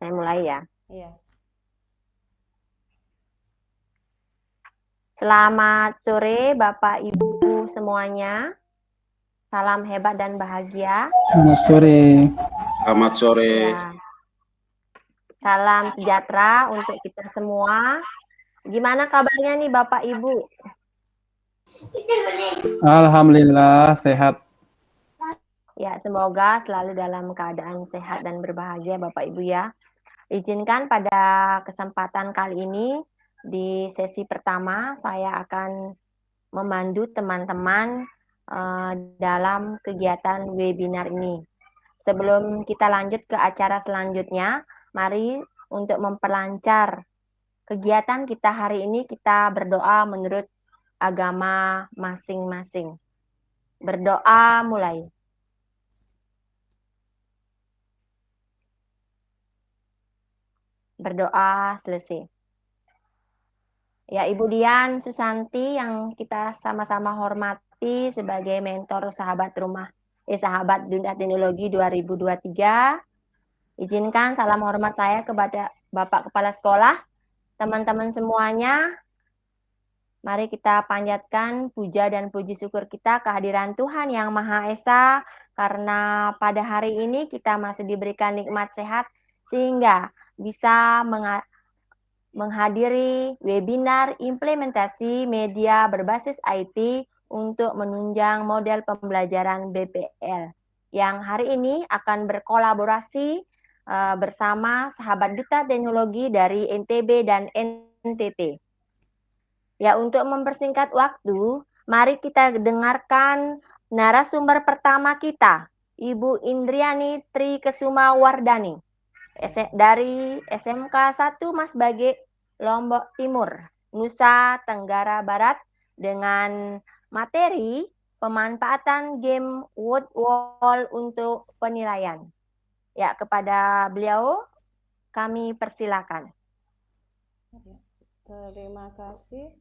saya mulai ya. Iya. Selamat sore Bapak Ibu semuanya. Salam hebat dan bahagia. Selamat sore. Selamat sore. Ya. Salam sejahtera untuk kita semua. Gimana kabarnya nih Bapak Ibu? Alhamdulillah sehat. Ya, semoga selalu dalam keadaan sehat dan berbahagia Bapak Ibu ya. Izinkan pada kesempatan kali ini di sesi pertama saya akan memandu teman-teman dalam kegiatan webinar ini. Sebelum kita lanjut ke acara selanjutnya, mari untuk memperlancar kegiatan kita hari ini kita berdoa menurut agama masing-masing. Berdoa mulai. Berdoa selesai. Ya, Ibu Dian Susanti yang kita sama-sama hormati sebagai mentor sahabat sahabat Dunia Teknologi 2023. Izinkan salam hormat saya kepada Bapak Kepala Sekolah, teman-teman semuanya. Mari kita panjatkan puja dan puji syukur kita kehadiran Tuhan Yang Maha Esa, karena pada hari ini kita masih diberikan nikmat sehat sehingga bisa menghadiri webinar implementasi media berbasis IT untuk menunjang model pembelajaran BPL yang hari ini akan berkolaborasi bersama sahabat Duta Teknologi dari NTB dan NTT. Ya, untuk mempersingkat waktu, mari kita dengarkan narasumber pertama kita, Ibu Indriani Trikesuma Wardani dari SMK 1 Mas Bage, Lombok Timur, Nusa Tenggara Barat dengan materi pemanfaatan game Word Wall untuk penilaian. Ya, kepada beliau kami persilakan. Terima kasih.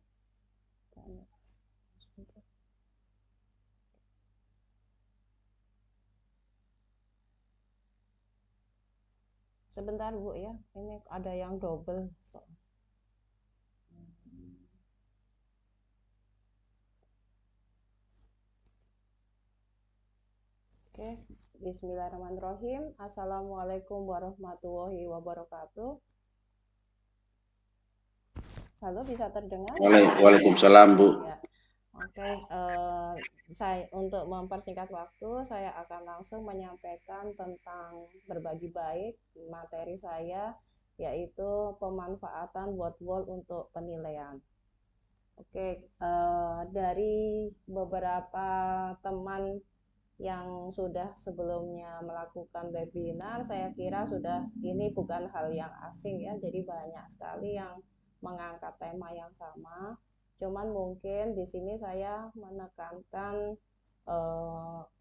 Sebentar Bu ya, ini ada yang double. Oke, bismillahirrahmanirrahim. Assalamualaikum warahmatullahi wabarakatuh. Halo, bisa terdengar? Waalaikumsalam Bu. Ya. Oke, saya untuk mempersingkat waktu, saya akan langsung menyampaikan tentang berbagi baik materi saya, yaitu pemanfaatan Word Wall untuk penilaian. Oke, dari beberapa teman yang sudah sebelumnya melakukan webinar, saya kira ini bukan hal yang asing ya, jadi banyak sekali yang mengangkat tema yang sama. Cuman mungkin di sini saya menekankan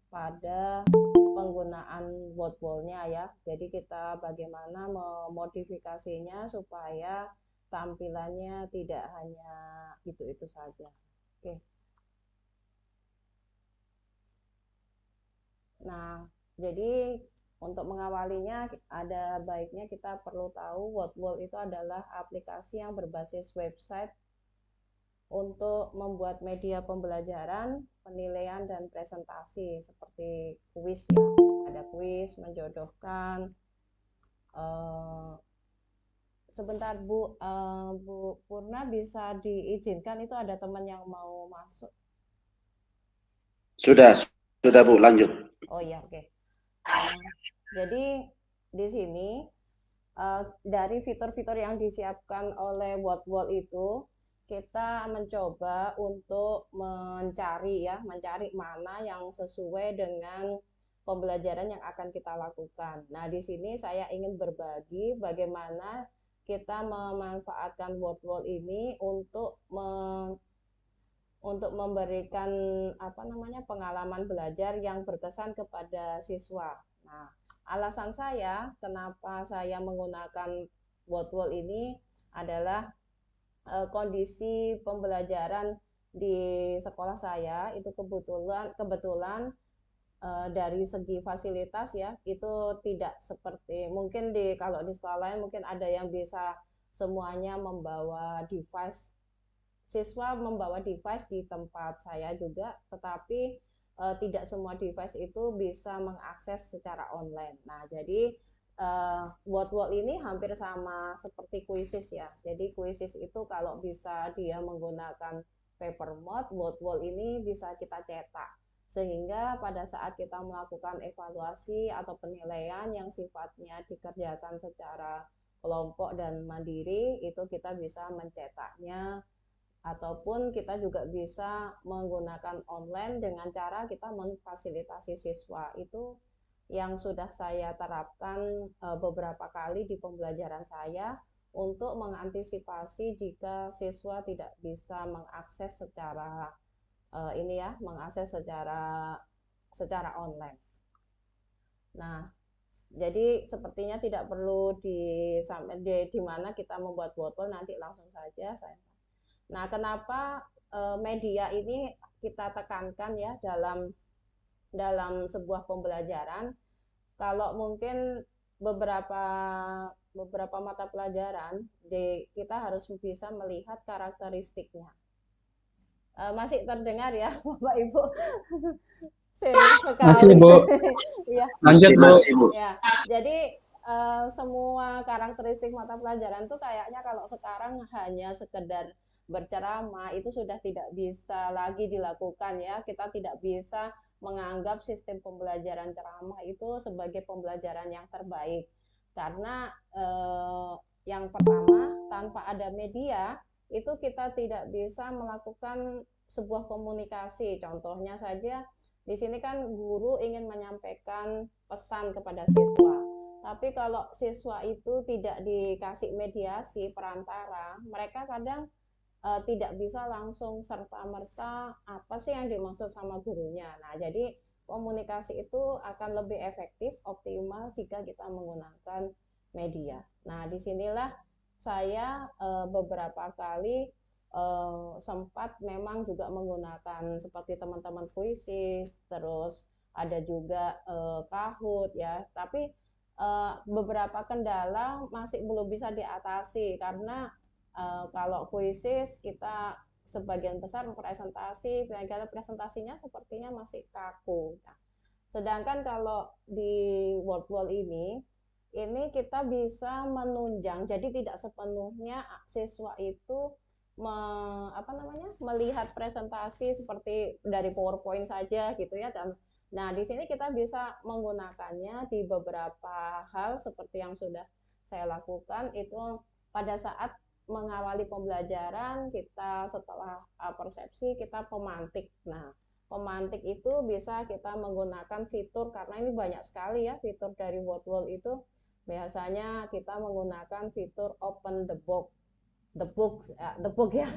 pada penggunaan Word Wall-nya ya. Jadi kita bagaimana memodifikasinya supaya tampilannya tidak hanya itu-itu saja. Oke. Nah, jadi untuk mengawalinya ada baiknya kita perlu tahu Word Wall itu adalah aplikasi yang berbasis website untuk membuat media pembelajaran, penilaian, dan presentasi seperti kuis ya. Ada kuis, menjodohkan. Sebentar Bu, Bu Purna bisa diizinkan, itu ada teman yang mau masuk. Sudah Bu, lanjut. Oh iya, oke. Jadi di sini dari fitur-fitur yang disiapkan oleh Word Wall itu, kita mencoba untuk mencari mana yang sesuai dengan pembelajaran yang akan kita lakukan. Nah, di sini saya ingin berbagi bagaimana kita memanfaatkan Word Wall ini untuk memberikan pengalaman belajar yang berkesan kepada siswa. Nah, alasan saya kenapa saya menggunakan Word Wall ini adalah kondisi pembelajaran di sekolah saya itu kebetulan dari segi fasilitas ya itu tidak seperti mungkin kalau di sekolah lain mungkin ada yang bisa semuanya membawa device, siswa membawa device di tempat saya juga, tetapi tidak semua device itu bisa mengakses secara online. Nah, jadi Word ini hampir sama seperti Quizzes ya. Jadi Quizzes itu kalau bisa dia menggunakan paper mode, Word ini bisa kita cetak. Sehingga pada saat kita melakukan evaluasi atau penilaian yang sifatnya dikerjakan secara kelompok dan mandiri, itu kita bisa mencetaknya ataupun kita juga bisa menggunakan online dengan cara kita memfasilitasi siswa. Itu yang sudah saya terapkan beberapa kali di pembelajaran saya untuk mengantisipasi jika siswa tidak bisa mengakses secara mengakses secara online. Nah, jadi sepertinya tidak perlu di mana kita membuat botol, nanti langsung saja saya. Nah, kenapa media ini kita tekankan ya dalam sebuah pembelajaran? Kalau mungkin beberapa mata pelajaran kita harus bisa melihat karakteristiknya. Masih terdengar ya, Bapak Ibu? Serius sekali. Masih, Bu. Ya. Lanjut, Bu. Masih, Bu. Ya, jadi semua karakteristik mata pelajaran tuh kayaknya kalau sekarang hanya sekedar berceramah itu sudah tidak bisa lagi dilakukan ya. Kita tidak bisa menganggap sistem pembelajaran ceramah itu sebagai pembelajaran yang terbaik. Karena yang pertama, tanpa ada media itu kita tidak bisa melakukan sebuah komunikasi. Contohnya saja di sini kan guru ingin menyampaikan pesan kepada siswa. Tapi kalau siswa itu tidak dikasih mediasi perantara, mereka kadang tidak bisa langsung serta-merta apa sih yang dimaksud sama gurunya. Nah, jadi komunikasi itu akan lebih efektif, optimal jika kita menggunakan media. Nah, disinilah saya beberapa kali sempat memang juga menggunakan seperti teman-teman Quizzes, terus ada juga Kahoot ya. Tapi beberapa kendala masih belum bisa diatasi karena kalau Quizzes kita sebagian besar presentasi, presentasinya sepertinya masih kaku. Nah, sedangkan kalau di Wordwall ini kita bisa menunjang, jadi tidak sepenuhnya siswa itu melihat presentasi seperti dari PowerPoint saja gitu ya. Dan nah, di sini kita bisa menggunakannya di beberapa hal seperti yang sudah saya lakukan itu pada saat mengawali pembelajaran kita setelah persepsi kita pemantik. Nah, pemantik itu bisa kita menggunakan fitur karena ini banyak sekali ya fitur dari Wordwall itu. Biasanya kita menggunakan fitur open the book ya,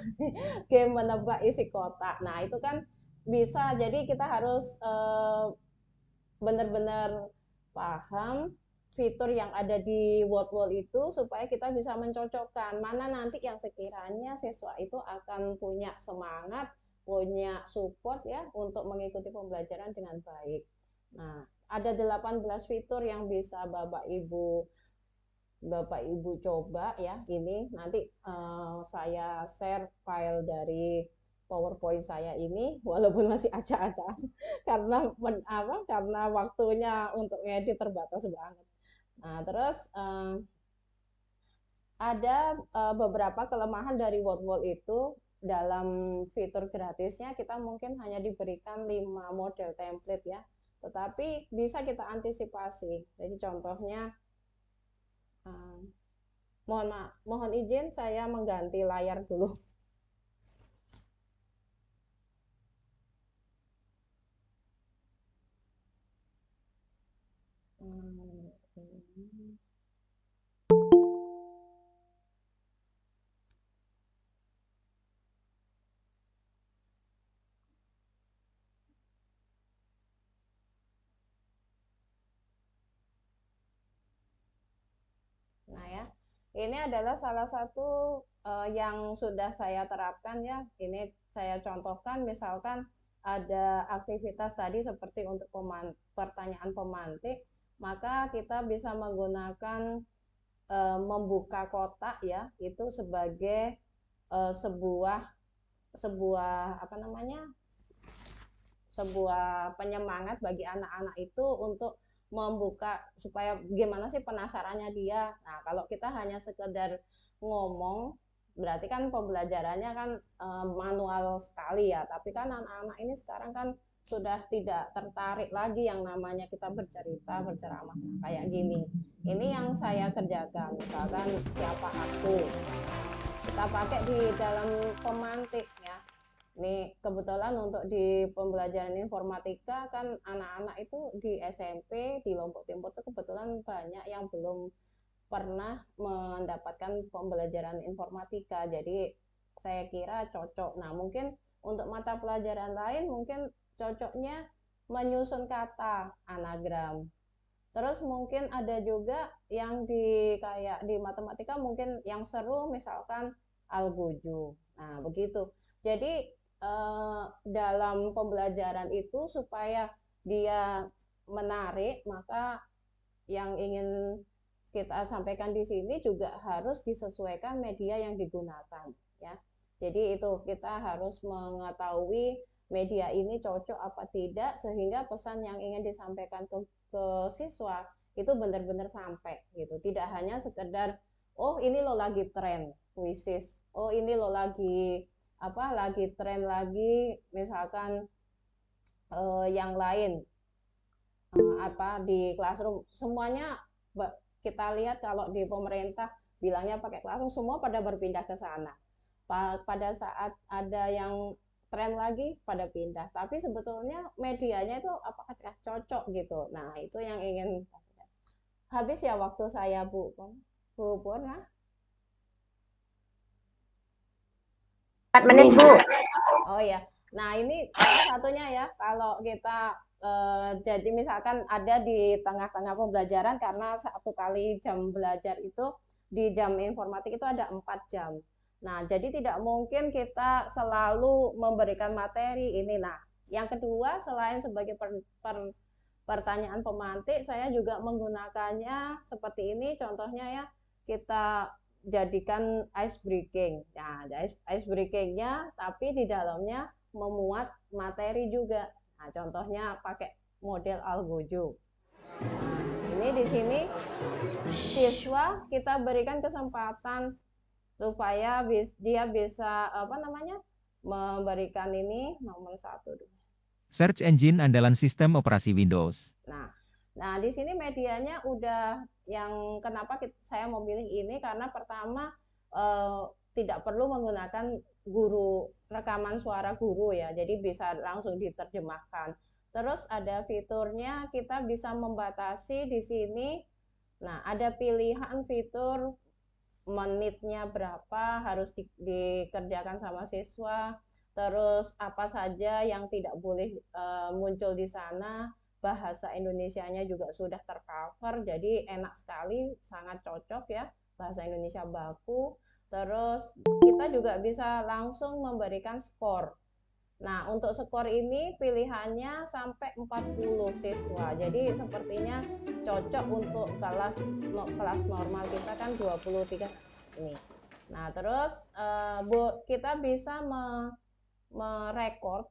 game menebak isi kotak. Nah, itu kan bisa, jadi kita harus benar-benar paham fitur yang ada di Wordwall itu supaya kita bisa mencocokkan mana nanti yang sekiranya siswa itu akan punya semangat, punya support ya untuk mengikuti pembelajaran dengan baik. Nah, ada 18 fitur yang bisa Bapak Ibu coba ya. Ini nanti saya share file dari PowerPoint saya ini walaupun masih acak-acak karena waktunya untuk ngedit terbatas banget. Nah, terus ada beberapa kelemahan dari Wordwall itu. Dalam fitur gratisnya kita mungkin hanya diberikan 5 model template ya, tetapi bisa kita antisipasi. Jadi contohnya mohon izin saya mengganti layar dulu. Nah ya, ini adalah salah satu yang sudah saya terapkan ya. Ini saya contohkan misalkan ada aktivitas tadi seperti untuk pertanyaan pemantik, maka kita bisa menggunakan membuka kotak ya, itu sebagai sebuah apa namanya, sebuah penyemangat bagi anak-anak itu untuk membuka supaya gimana sih penasarannya dia. Nah, kalau kita hanya sekedar ngomong berarti kan pembelajarannya kan manual sekali ya. Tapi kan anak-anak ini sekarang kan sudah tidak tertarik lagi yang namanya kita bercerita, berceramah kayak gini. Ini yang saya kerjakan, misalkan siapa aku. Kita pakai di dalam pemantik ya. Ini kebetulan untuk di pembelajaran informatika kan anak-anak itu di SMP di Lombok Timur itu kebetulan banyak yang belum pernah mendapatkan pembelajaran informatika. Jadi saya kira cocok. Nah, mungkin untuk mata pelajaran lain mungkin cocoknya menyusun kata anagram. Terus mungkin ada juga yang kayak di matematika mungkin yang seru misalkan algojo. Nah, begitu. Jadi dalam pembelajaran itu supaya dia menarik, maka yang ingin kita sampaikan di sini juga harus disesuaikan media yang digunakan ya. Jadi itu kita harus mengetahui media ini cocok apa tidak sehingga pesan yang ingin disampaikan ke siswa itu benar-benar sampai gitu. Tidak hanya sekedar oh ini lo lagi tren puisis, oh ini lo lagi apa lagi tren lagi misalkan yang lain apa di classroom semuanya kita lihat kalau di pemerintah bilangnya pakai classroom semua pada berpindah ke sana. Pada saat ada yang tren lagi pada pindah, tapi sebetulnya medianya itu apakah cocok gitu. Nah, itu yang ingin habis ya waktu saya Bu Purna. 4 menit, Bu. Oh ya. Nah, ini salah satunya ya kalau kita jadi misalkan ada di tengah-tengah pembelajaran karena satu kali jam belajar itu di jam informatik itu ada 4 jam. Nah, jadi tidak mungkin kita selalu memberikan materi ini. Nah, yang kedua selain sebagai pertanyaan pemantik, saya juga menggunakannya seperti ini. Contohnya ya, kita jadikan ice breaking. Nah, ice breakingnya tapi di dalamnya memuat materi juga. Nah, contohnya pakai model algojo. Nah, ini di sini siswa kita berikan kesempatan supaya dia bisa apa namanya memberikan ini nomor 1 dulu. Search engine andalan sistem operasi Windows. Nah di sini medianya udah yang kenapa saya memilih ini karena pertama tidak perlu menggunakan rekaman suara guru ya, jadi bisa langsung diterjemahkan. Terus ada fiturnya kita bisa membatasi di sini. Nah ada pilihan fitur menitnya berapa harus dikerjakan sama siswa, terus apa saja yang tidak boleh muncul di sana, bahasa Indonesianya juga sudah tercover, jadi enak sekali, sangat cocok ya, bahasa Indonesia baku. Terus kita juga bisa langsung memberikan skor. Nah, untuk skor ini pilihannya sampai 40 siswa. Jadi sepertinya cocok untuk kelas normal kita kan 23 ini. Nah, terus kita bisa merekod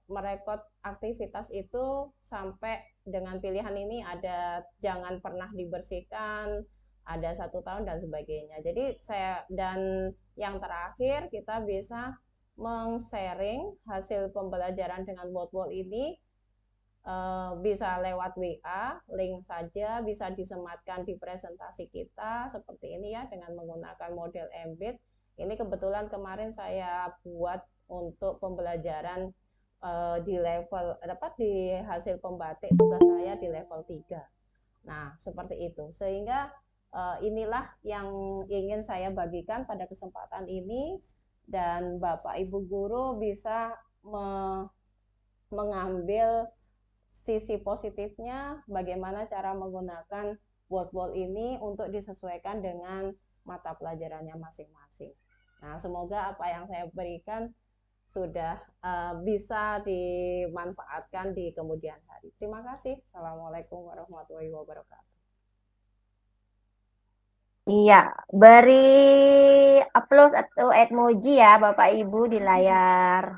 aktivitas itu sampai dengan pilihan ini ada jangan pernah dibersihkan, ada 1 tahun dan sebagainya. Jadi dan yang terakhir kita bisa meng-sharing hasil pembelajaran dengan Wordwall ini bisa lewat WA, link saja, bisa disematkan di presentasi kita seperti ini ya dengan menggunakan model embed. Ini kebetulan kemarin saya buat untuk pembelajaran di level di hasil pembatik tugas saya di level 3. Nah, seperti itu. Sehingga inilah yang ingin saya bagikan pada kesempatan ini. Dan Bapak Ibu Guru bisa mengambil sisi positifnya bagaimana cara menggunakan Wordwall ini untuk disesuaikan dengan mata pelajarannya masing-masing. Nah, semoga apa yang saya berikan sudah bisa dimanfaatkan di kemudian hari. Terima kasih. Assalamualaikum warahmatullahi wabarakatuh. Iya, beri applause atau emoji ya Bapak Ibu di layar.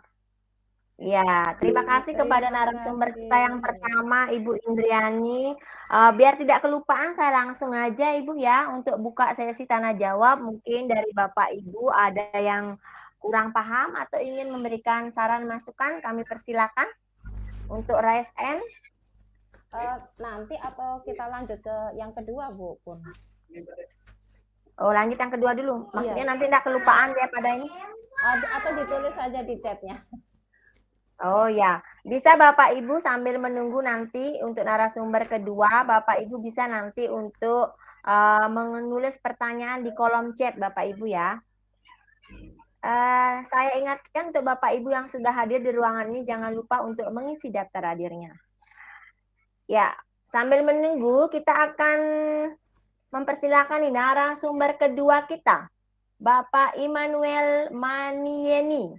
Ya, terima kasih kepada Terima narasumber kita yang kasih. pertama, Ibu Indriani. Biar tidak kelupaan, saya langsung aja Ibu ya untuk buka sesi tanya jawab. Mungkin dari Bapak Ibu ada yang kurang paham atau ingin memberikan saran masukan, kami persilakan untuk raise hand. Nanti atau kita lanjut ke yang kedua, Bu Pun? Oh, lanjut yang kedua dulu. Maksudnya Iya. nanti tidak kelupaan ya pada ini. Atau ditulis saja di chatnya. Oh ya, bisa Bapak Ibu sambil menunggu nanti untuk narasumber kedua, Bapak Ibu bisa nanti untuk menulis pertanyaan di kolom chat Bapak Ibu ya. Saya ingatkan untuk Bapak Ibu yang sudah hadir di ruangan ini, jangan lupa untuk mengisi daftar hadirnya. Ya, sambil menunggu kita akan mempersilakan nih narasumber kedua kita, Bapak Immanuel Manieni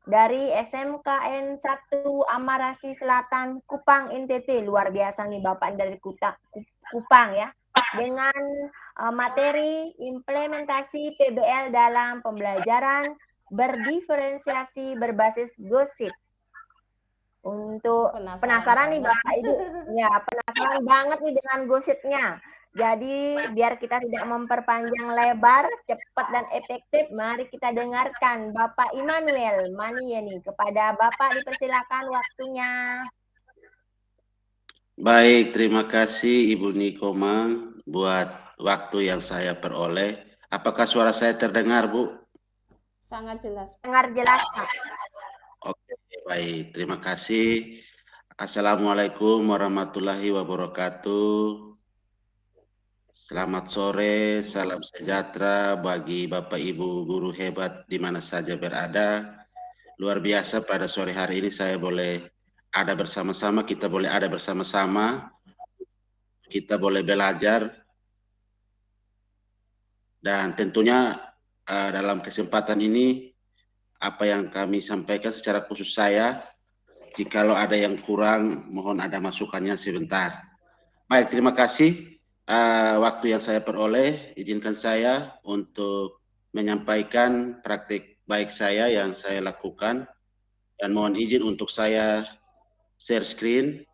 dari SMKN 1 Amarasi Selatan Kupang NTT. Luar biasa nih Bapak dari Kupang ya, dengan materi implementasi PBL dalam pembelajaran berdiferensiasi berbasis gosip. Untuk penasaran nih Bapak Ibu, ya penasaran banget nih dengan gosipnya. Jadi biar kita tidak memperpanjang lebar, cepat dan efektif, mari kita dengarkan Bapak Immanuel Manieni. Kepada Bapak dipersilakan waktunya. Baik, terima kasih Ibu Nikomang buat waktu yang saya peroleh. Apakah suara saya terdengar, Bu? Sangat jelas. Dengar jelas, Pak. Oke, baik. Terima kasih. Assalamualaikum warahmatullahi wabarakatuh. Selamat sore, salam sejahtera bagi Bapak Ibu guru hebat di mana saja berada. Luar biasa pada sore hari ini saya boleh ada bersama-sama, kita boleh ada bersama-sama, kita boleh belajar, dan tentunya dalam kesempatan ini apa yang kami sampaikan secara khusus saya, jikalau ada yang kurang mohon ada masukannya sebentar. Baik, terima kasih. Waktu yang saya peroleh, izinkan saya untuk menyampaikan praktik baik saya yang saya lakukan, dan mohon izin untuk saya share screen.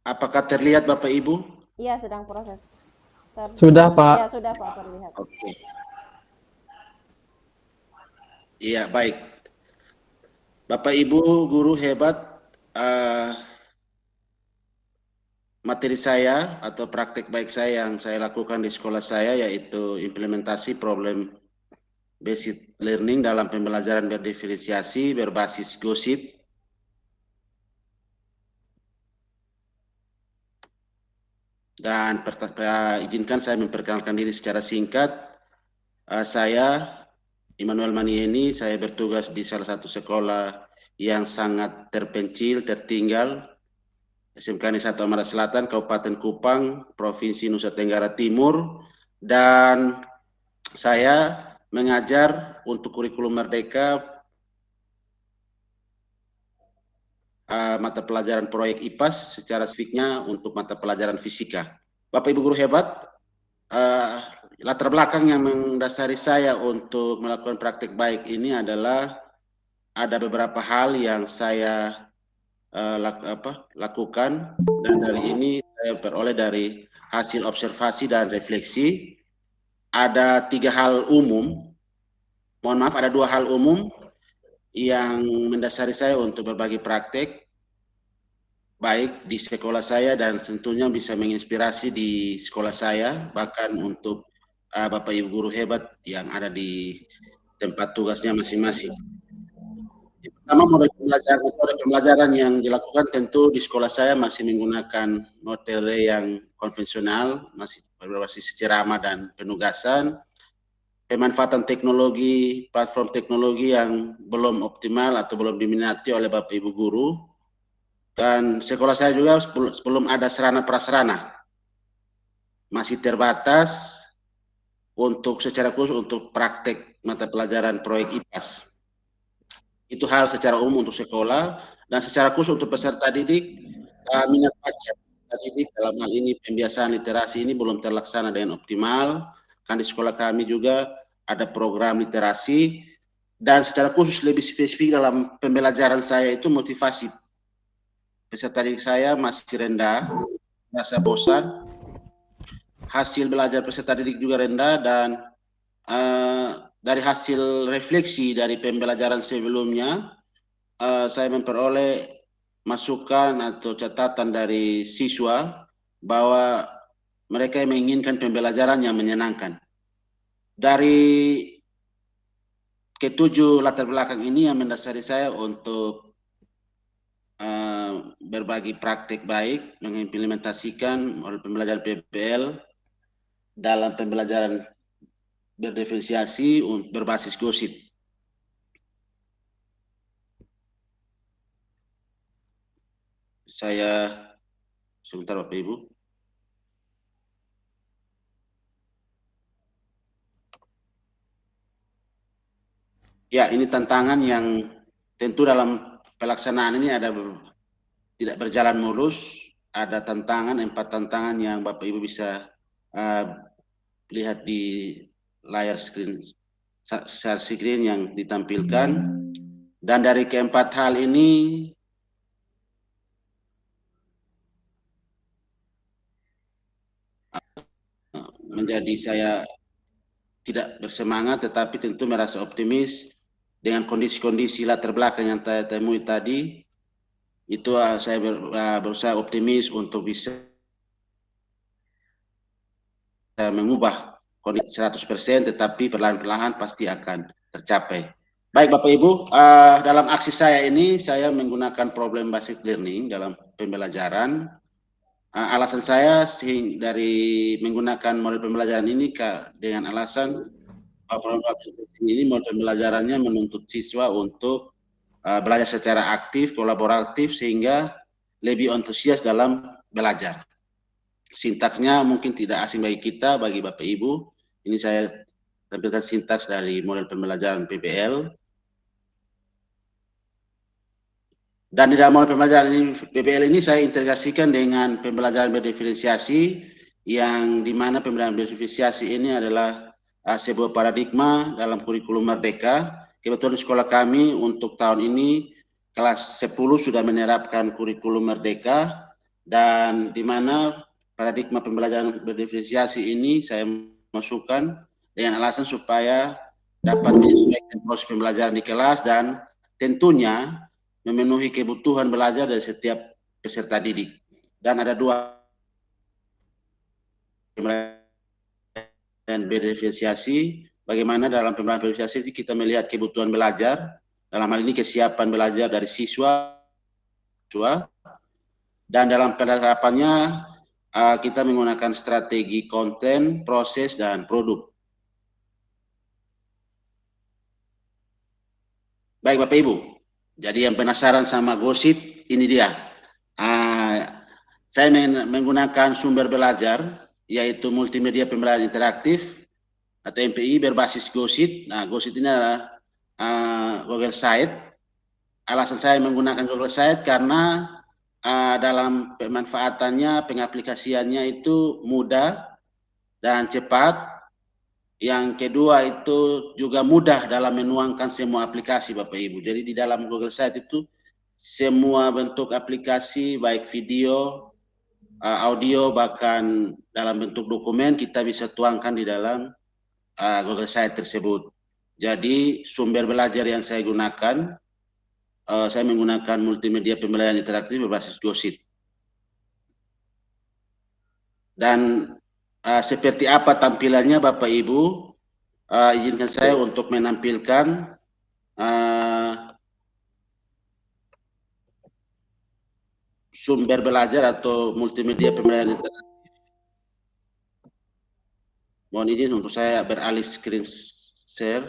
Apakah terlihat Bapak Ibu? Iya, sedang proses. Sudah, Pak. Ya, sudah Pak, terlihat. Oke. Iya, baik. Bapak Ibu guru hebat, materi saya atau praktik baik saya yang saya lakukan di sekolah saya yaitu implementasi problem based learning dalam pembelajaran berdiferensiasi berbasis gosip. Dan izinkan saya memperkenalkan diri secara singkat. Saya Immanuel Manieni, saya bertugas di salah satu sekolah yang sangat terpencil, tertinggal, SMKN 1 Amarasi Selatan, Kabupaten Kupang, Provinsi Nusa Tenggara Timur, dan saya mengajar untuk kurikulum Merdeka mata pelajaran proyek IPAS, secara spesifiknya untuk mata pelajaran fisika. Bapak Ibu guru hebat, latar belakang yang mendasari saya untuk melakukan praktik baik ini adalah ada beberapa hal yang saya lakukan, dan dari ini saya peroleh dari hasil observasi dan refleksi. Ada 3 hal umum, mohon maaf, ada 2 hal umum yang mendasari saya untuk berbagi praktek baik di sekolah saya dan tentunya bisa menginspirasi di sekolah saya, bahkan untuk Bapak Ibu guru hebat yang ada di tempat tugasnya masing-masing. Pertama, model pembelajaran yang dilakukan tentu di sekolah saya masih menggunakan materi yang konvensional, masih berbasis ceramah dan penugasan, pemanfaatan teknologi, platform teknologi yang belum optimal atau belum diminati oleh Bapak Ibu guru, dan sekolah saya juga belum ada sarana prasarana, masih terbatas untuk secara khusus untuk praktek mata pelajaran proyek IPAS. Itu hal secara umum untuk sekolah, dan secara khusus untuk peserta didik, minat baca peserta didik dalam hal ini pembiasaan literasi ini belum terlaksana dengan optimal. Kan di sekolah kami juga ada program literasi, dan secara khusus lebih spesifik dalam pembelajaran saya itu motivasi peserta didik saya masih rendah, merasa bosan, hasil belajar peserta didik juga rendah, dan dari hasil refleksi dari pembelajaran sebelumnya, saya memperoleh masukan atau catatan dari siswa bahwa mereka menginginkan pembelajaran yang menyenangkan. Dari ketujuh latar belakang ini yang mendasari saya untuk berbagi praktek baik, mengimplementasikan oleh pembelajaran PBL dalam pembelajaran berdiferensiasi berbasis gosip. Saya sebentar Bapak Ibu. Ya, ini tantangan yang tentu dalam pelaksanaan ini tidak berjalan mulus. Ada tantangan, 4 tantangan yang Bapak Ibu bisa lihat di layar screen yang ditampilkan. Dan dari keempat hal ini menjadi saya tidak bersemangat, tetapi tentu merasa optimis dengan kondisi-kondisi latar belakang yang saya temui tadi. Itu saya berusaha optimis untuk bisa mengubah kondisi 100%, tetapi perlahan-lahan pasti akan tercapai. Baik Bapak Ibu, dalam aksi saya ini saya menggunakan problem based learning dalam pembelajaran. Alasan saya dari menggunakan model pembelajaran ini dengan alasan problem based learning ini model pembelajarannya menuntut siswa untuk belajar secara aktif, kolaboratif, sehingga lebih antusias dalam belajar. Sintaksnya mungkin tidak asing bagi kita, bagi Bapak Ibu. Ini saya tampilkan sintaks dari model pembelajaran PBL. Dan di dalam model pembelajaran ini, PBL ini saya integrasikan dengan pembelajaran berdiferensiasi, yang dimana pembelajaran berdiferensiasi ini adalah sebuah paradigma dalam kurikulum Merdeka. Kebetulan di sekolah kami untuk tahun ini kelas 10 sudah menerapkan kurikulum Merdeka, dan dimana paradigma pembelajaran berdiferensiasi ini saya masukkan dengan alasan supaya dapat menyesuaikan proses pembelajaran di kelas dan tentunya memenuhi kebutuhan belajar dari setiap peserta didik. Dan ada 2 pembelajaran berdiferensiasi. Bagaimana dalam pembelajaran berdiferensiasi kita melihat kebutuhan belajar, dalam hal ini kesiapan belajar dari siswa, dan dalam penerapannya kita menggunakan strategi konten, proses, dan produk. Baik Bapak Ibu, jadi yang penasaran sama gosip, ini dia. Saya menggunakan sumber belajar, yaitu multimedia pembelajaran interaktif atau MPI berbasis gosip. Nah, gosip ini adalah Google Site. Alasan saya menggunakan Google Site karena dalam pemanfaatannya, pengaplikasiannya itu mudah dan cepat. Yang kedua itu juga mudah dalam menuangkan semua aplikasi Bapak Ibu. Jadi di dalam Google Site itu semua bentuk aplikasi, baik video, audio, bahkan dalam bentuk dokumen kita bisa tuangkan di dalam Google Site tersebut. Jadi sumber belajar yang saya gunakan, saya menggunakan multimedia pembelajaran interaktif berbasis gosip. Dan seperti apa tampilannya Bapak Ibu, izinkan saya untuk menampilkan sumber belajar atau multimedia pembelajaran interaktif Mohon izin untuk saya beralih screen share.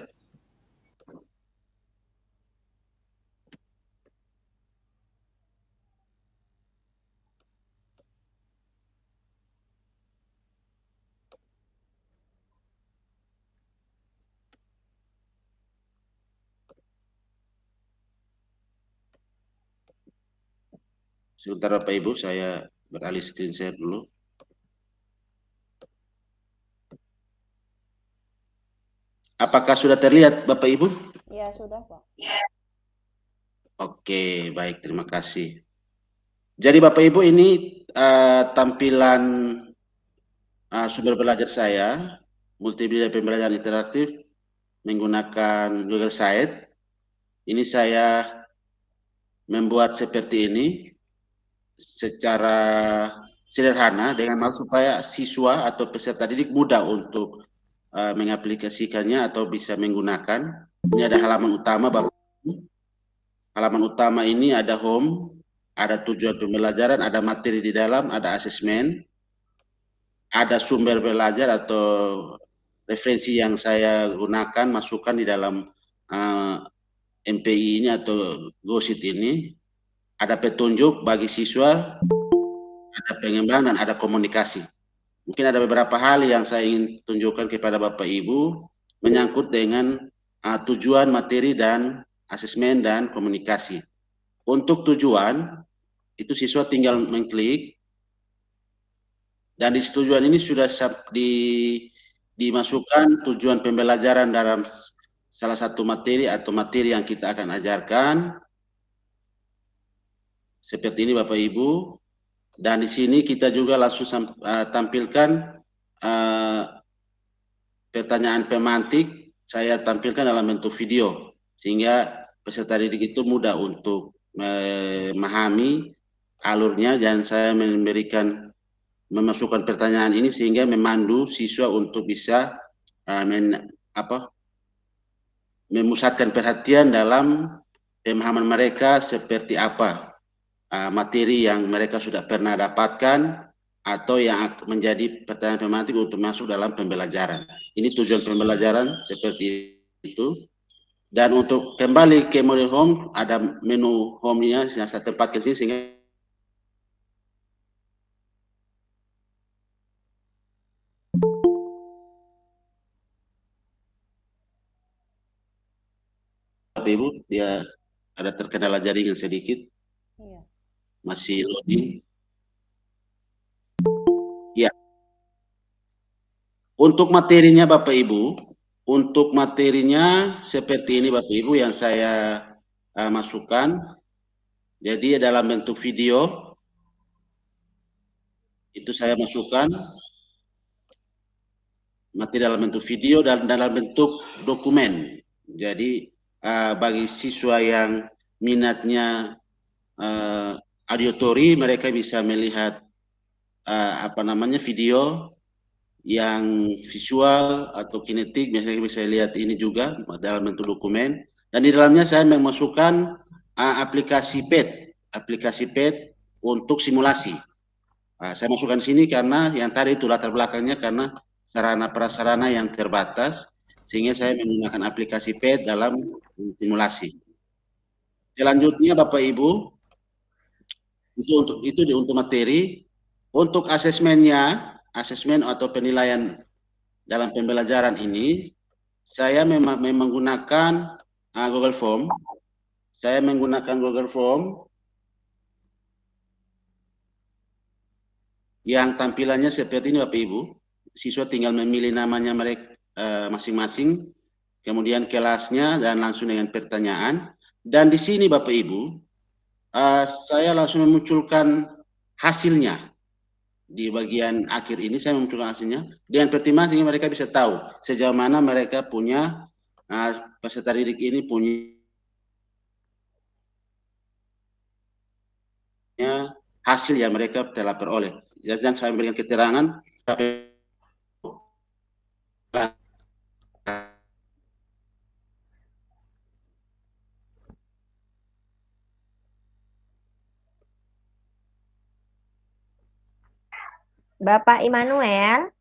Sebentar Bapak Ibu, saya beralih screen share dulu. Apakah sudah terlihat Bapak Ibu? Ya, sudah, Pak. Oke, baik, terima kasih. Jadi Bapak Ibu ini tampilan sumber belajar saya, multimedia pembelajaran interaktif menggunakan Google Site. Ini saya membuat seperti ini secara sederhana dengan maksud supaya siswa atau peserta didik mudah untuk mengaplikasikannya atau bisa menggunakan. Ini ada halaman utama Bapak Ibu. Halaman utama ini ada home, ada tujuan pembelajaran, ada materi di dalam, ada asesmen, ada sumber belajar atau referensi yang saya gunakan, masukkan di dalam MPI ini atau GoSheet ini. Ada petunjuk bagi siswa, ada pengembangan, dan ada komunikasi. Mungkin ada beberapa hal yang saya ingin tunjukkan kepada Bapak Ibu menyangkut dengan tujuan, materi, dan asesmen dan komunikasi. Untuk tujuan, itu siswa tinggal mengklik, dan di tujuan ini sudah dimasukkan tujuan pembelajaran dalam salah satu materi atau materi yang kita akan ajarkan. Seperti ini Bapak Ibu. Dan di sini kita juga langsung tampilkan pertanyaan pemantik, saya tampilkan dalam bentuk video, sehingga peserta didik itu mudah untuk memahami alurnya, dan saya memasukkan pertanyaan ini sehingga memandu siswa untuk bisa memusatkan perhatian dalam pemahaman mereka seperti apa materi yang mereka sudah pernah dapatkan atau yang menjadi pertanyaan pemantik untuk masuk dalam pembelajaran. Ini tujuan pembelajaran seperti itu. Dan untuk kembali ke model home, ada menu home-nya yang saya tempatkan di sini sehingga Bapak Ibu, dia ada terkendala jaringan sedikit. Iya. Masih loading. Ya. Untuk materinya Bapak Ibu, untuk materinya seperti ini Bapak Ibu yang saya masukkan. Jadi dalam bentuk video, itu saya masukkan materi dalam bentuk video dan dalam bentuk dokumen. Jadi bagi siswa yang minatnya auditori, mereka bisa melihat video yang visual atau kinetik, biasanya bisa lihat ini juga dalam bentuk dokumen. Dan di dalamnya saya memasukkan aplikasi PET untuk simulasi. Saya masukkan sini karena yang tadi itu latar belakangnya karena sarana prasarana yang terbatas, sehingga saya menggunakan aplikasi PET dalam simulasi. Selanjutnya Bapak Ibu, untuk materi, untuk asesmen atau penilaian dalam pembelajaran ini, saya memang menggunakan Google Form. Saya menggunakan Google Form yang tampilannya seperti ini Bapak Ibu. Siswa tinggal memilih namanya mereka masing-masing, kemudian kelasnya, dan langsung dengan pertanyaan. Dan di sini Bapak Ibu, saya langsung memunculkan hasilnya. Di bagian akhir ini saya memunculkan hasilnya dengan pertimbangan sehingga mereka bisa tahu sejauh mana mereka punya peserta didik ini punya hasil yang mereka telah peroleh. Dan saya memberikan keterangan Bapak Immanuel,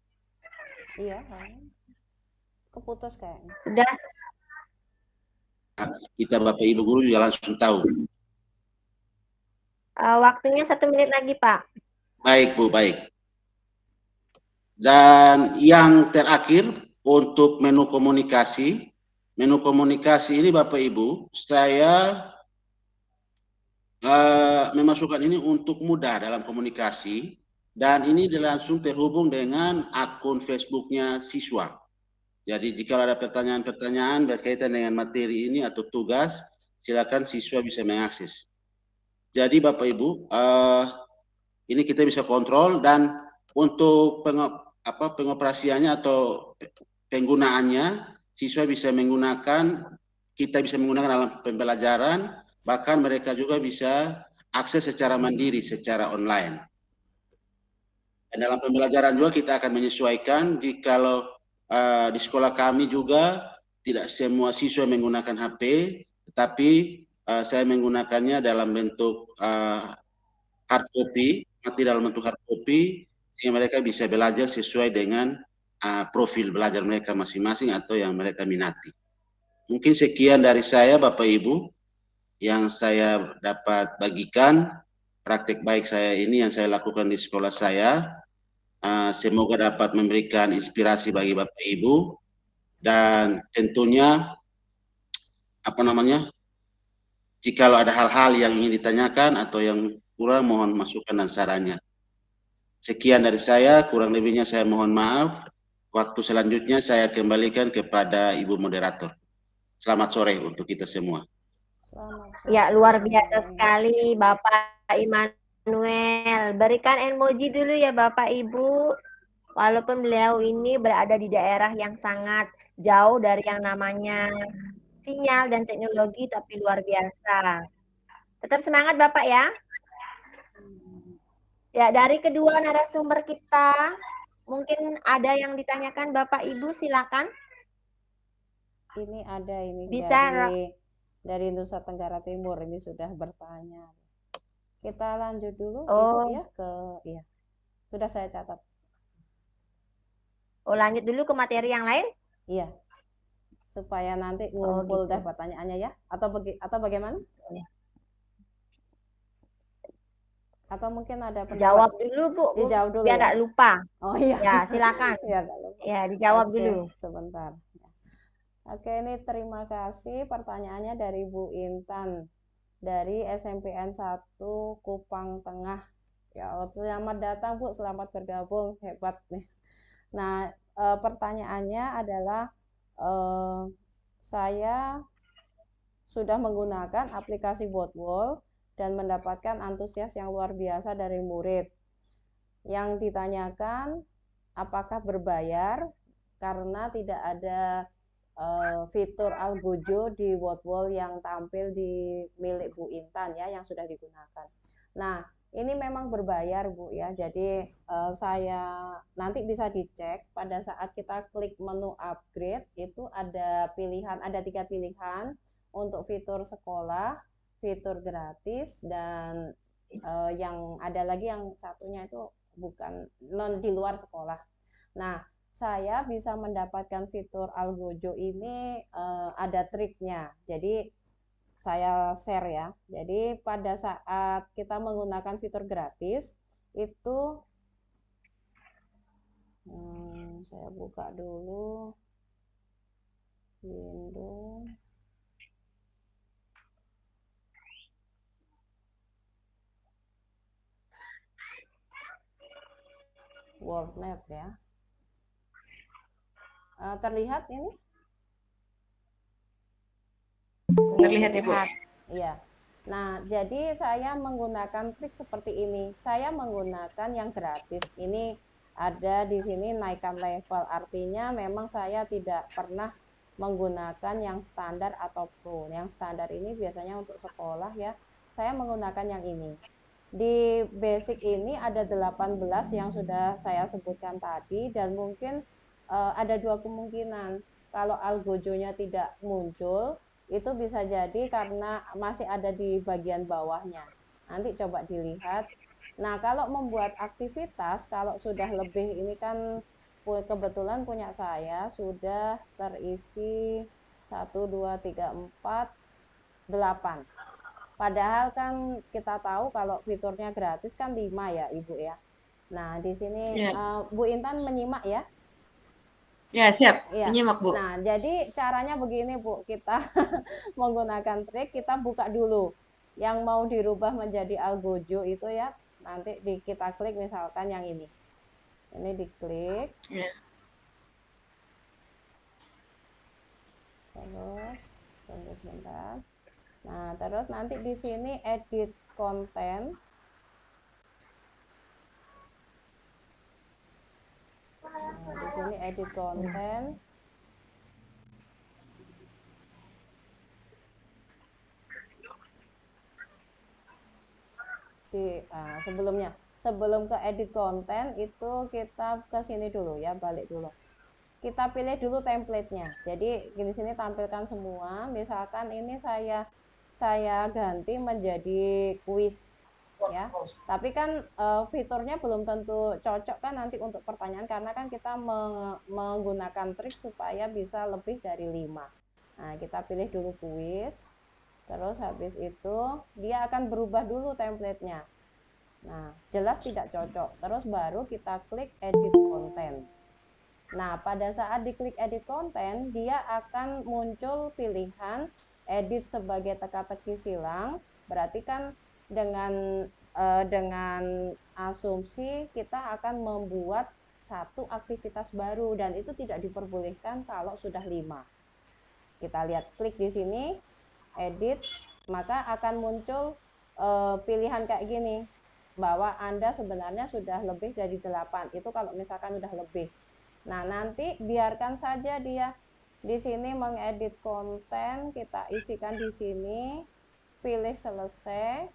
Iya, keputus kayaknya. Sudah. Kita Bapak Ibu guru juga langsung tahu. Waktunya 1 menit lagi, Pak. Baik Bu, baik. Dan yang terakhir untuk menu komunikasi. Menu komunikasi ini Bapak Ibu, saya memasukkan ini untuk mudah dalam komunikasi, dan ini langsung terhubung dengan akun Facebooknya siswa. Jadi jika ada pertanyaan-pertanyaan berkaitan dengan materi ini atau tugas, silakan siswa bisa mengakses. Jadi Bapak Ibu, ini kita bisa kontrol, dan untuk pengoperasiannya atau penggunaannya, siswa bisa menggunakan, kita bisa menggunakan dalam pembelajaran, bahkan mereka juga bisa akses secara mandiri, secara online. Dan dalam pembelajaran juga kita akan menyesuaikan, jikalau di sekolah kami juga tidak semua siswa menggunakan HP, tetapi saya menggunakannya dalam bentuk hard copy, materi dalam bentuk hard copy, sehingga mereka bisa belajar sesuai dengan profil belajar mereka masing-masing atau yang mereka minati. Mungkin sekian dari saya Bapak Ibu yang saya dapat bagikan praktek baik saya ini yang saya lakukan di sekolah saya. Semoga dapat memberikan inspirasi bagi Bapak Ibu, dan tentunya jikalau ada hal-hal yang ingin ditanyakan atau yang kurang, mohon masukan dan sarannya. Sekian dari saya, kurang lebihnya saya mohon maaf. Waktu selanjutnya saya kembalikan kepada Ibu Moderator. Selamat sore untuk kita semua. Ya, luar biasa sekali Bapak Immanuel. Berikan emoji dulu ya Bapak Ibu. Walaupun beliau ini berada di daerah yang sangat jauh dari yang namanya sinyal dan teknologi, tapi luar biasa. Tetap semangat Bapak ya. Ya, dari kedua narasumber kita, mungkin ada yang ditanyakan Bapak Ibu, silakan. Ini ada ini Bisa. dari Nusa Tenggara Timur, ini sudah bertanya. Kita lanjut dulu Ibu ya iya. Sudah saya catat. Oh, lanjut dulu ke materi yang lain? Iya. Supaya nanti ngumpul gitu. dah pertanyaannya ya, atau bagaimana? Atau mungkin ada pendapat? Jawab dulu Bu, Dijawab dulu biar nggak lupa. Oh iya. Ya, silakan. Ya, dijawab dulu. Sebentar. Oke, ini terima kasih pertanyaannya dari Bu Intan dari SMPN 1 Kupang Tengah. Ya, selamat datang Bu, selamat bergabung, hebat nih. Nah, pertanyaannya adalah saya sudah menggunakan aplikasi Boardwall dan mendapatkan antusias yang luar biasa dari murid. Yang ditanyakan apakah berbayar karena tidak ada fitur Algojo di Boardwall yang tampil di milik Bu Intan ya, yang sudah digunakan. Nah, ini memang berbayar Bu ya, jadi saya nanti bisa dicek pada saat kita klik menu upgrade, itu ada pilihan, ada 3 pilihan untuk fitur sekolah, fitur gratis, dan yang ada lagi yang satunya itu bukan di luar sekolah. Nah, saya bisa mendapatkan fitur Algojo ini ada triknya. Jadi saya share ya. Jadi pada saat kita menggunakan fitur gratis itu saya buka dulu Windows. WordNet ya. Terlihat ini? Terlihat Ibu. Iya. Nah, jadi saya menggunakan trik seperti ini. Saya menggunakan yang gratis. Ini ada di sini naikkan level. Artinya memang saya tidak pernah menggunakan yang standar atau pro. Yang standar ini biasanya untuk sekolah ya. Saya menggunakan yang ini. Di basic ini ada 18 yang sudah saya sebutkan tadi, dan mungkin ada 2 kemungkinan. Kalau Algojo-nya tidak muncul, itu bisa jadi karena masih ada di bagian bawahnya. Nanti coba dilihat. Nah, kalau membuat aktivitas, kalau sudah lebih ini kan kebetulan punya saya sudah terisi 1, 2, 3, 4, 8. Padahal kan kita tahu kalau fiturnya gratis kan 5 ya Ibu ya. Nah di sini Ya, Bu Intan menyimak ya. ya siap. Iya. Menyimak, Bu. Nah jadi caranya begini Bu, kita menggunakan trik, kita buka dulu. Yang mau dirubah menjadi algojo itu ya, nanti kita klik misalkan yang ini. Ini diklik, Ya. terus tunggu sebentar. Nah, terus nanti di sini edit konten. Nah, di sini edit konten. Sebelum ke edit konten itu kita ke sini dulu ya, balik dulu. Kita pilih dulu template-nya. Jadi di sini tampilkan semua. Misalkan ini saya ganti menjadi kuis ya. Tapi kan fiturnya belum tentu cocok kan nanti untuk pertanyaan karena kan kita menggunakan trik supaya bisa lebih dari 5. Nah, kita pilih dulu kuis. Terus habis itu dia akan berubah dulu template-nya. Nah, jelas tidak cocok. Terus baru kita klik edit konten. Nah, pada saat diklik edit konten, dia akan muncul pilihan edit sebagai teka-teki silang. Berarti kan dengan asumsi kita akan membuat satu aktivitas baru dan itu tidak diperbolehkan kalau sudah 5. Kita lihat klik di sini, edit, maka akan muncul pilihan kayak gini bahwa Anda sebenarnya sudah lebih dari 8. Itu kalau misalkan sudah lebih. Nah, nanti biarkan saja dia di sini mengedit konten, kita isikan di sini, pilih selesai.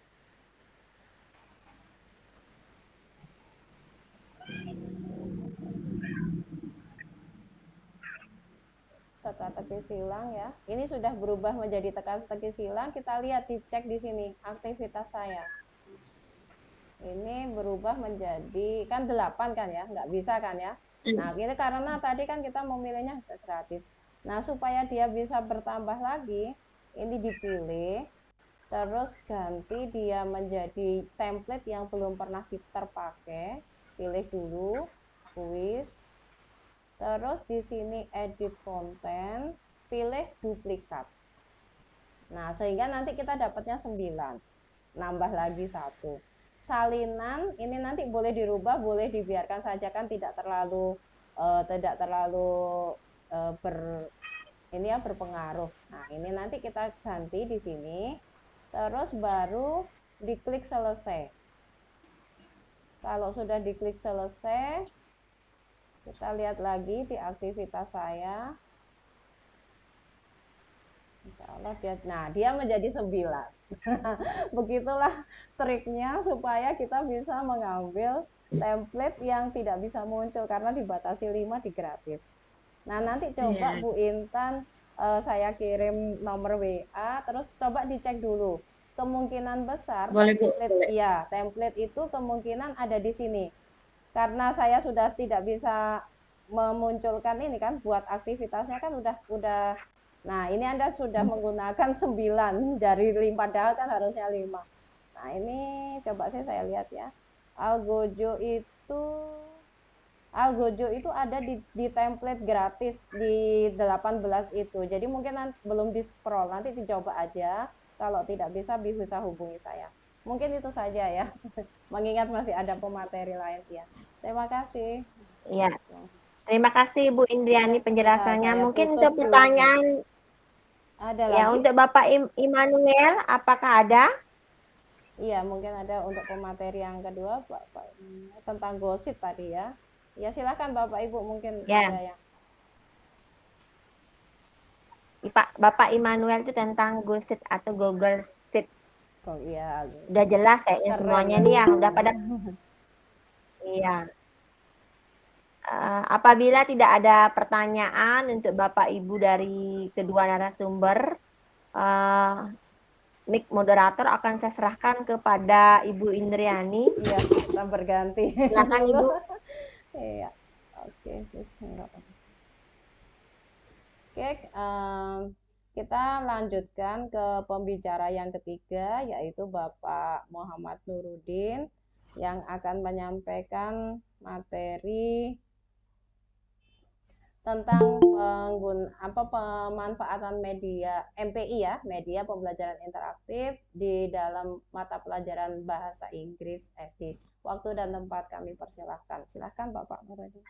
Teka-teki silang ya. Ini sudah berubah menjadi teka-teki silang. Kita lihat dicek di sini aktivitas saya. Ini berubah menjadi kan 8 kan ya, nggak bisa kan ya. Nah, ini karena tadi kan kita memilihnya gratis. Nah, supaya dia bisa bertambah lagi, ini dipilih, terus ganti dia menjadi template yang belum pernah terpakai. Pilih dulu, kuis. Terus di sini edit konten, pilih duplikat. Nah, sehingga nanti kita dapatnya 9. Nambah lagi 1. Salinan ini nanti boleh dirubah, boleh dibiarkan saja kan tidak terlalu berpengaruh. Nah, ini nanti kita ganti di sini. Terus baru diklik selesai. Kalau sudah diklik selesai, kita lihat lagi di aktivitas saya. Insya Allah dia menjadi 9. Begitulah triknya supaya kita bisa mengambil template yang tidak bisa muncul karena dibatasi 5 di gratis. Nah, nanti coba Bu Intan saya kirim nomor WA, terus coba dicek dulu. Kemungkinan besar template itu kemungkinan ada di sini. Karena saya sudah tidak bisa memunculkan ini kan buat aktivitasnya kan udah. Nah, ini Anda sudah menggunakan 9 dari 5, padahal kan harusnya 5. Nah, ini coba saya lihat ya. Algojo itu ada di template gratis di 18 itu. Jadi mungkin belum di-scroll, nanti dicoba aja. Kalau tidak bisa hubungi saya. Mungkin itu saja ya. Mengingat masih ada pemateri lain ya. Terima kasih. Iya. Terima kasih Bu Indriani penjelasannya. Saya Mungkin tutup untuk pertanyaan ada ya lagi? untuk Bapak Immanuel, apakah ada? Iya, mungkin ada untuk pemateri yang kedua, Bapak, tentang gosip tadi ya. Ya, silakan Bapak Ibu mungkin ada yang. Bapak Immanuel itu tentang gosip atau Google Sheet. Oh iya. Udah jelas kayaknya semuanya nih ya, udah pada. Iya. Apabila tidak ada pertanyaan untuk Bapak Ibu dari kedua narasumber, mic moderator akan saya serahkan kepada Ibu Indriani. Iya, kita berganti. Silakan Ibu. Iya. Oke, terus enggak apa-apa. Oke, kita lanjutkan ke pembicara yang ketiga, yaitu Bapak Muhammad Nurudin, yang akan menyampaikan materi tentang pemanfaatan media MPI ya, media pembelajaran interaktif di dalam mata pelajaran bahasa Inggris SD. Waktu dan tempat kami persilahkan. Silahkan Bapak Nurudin.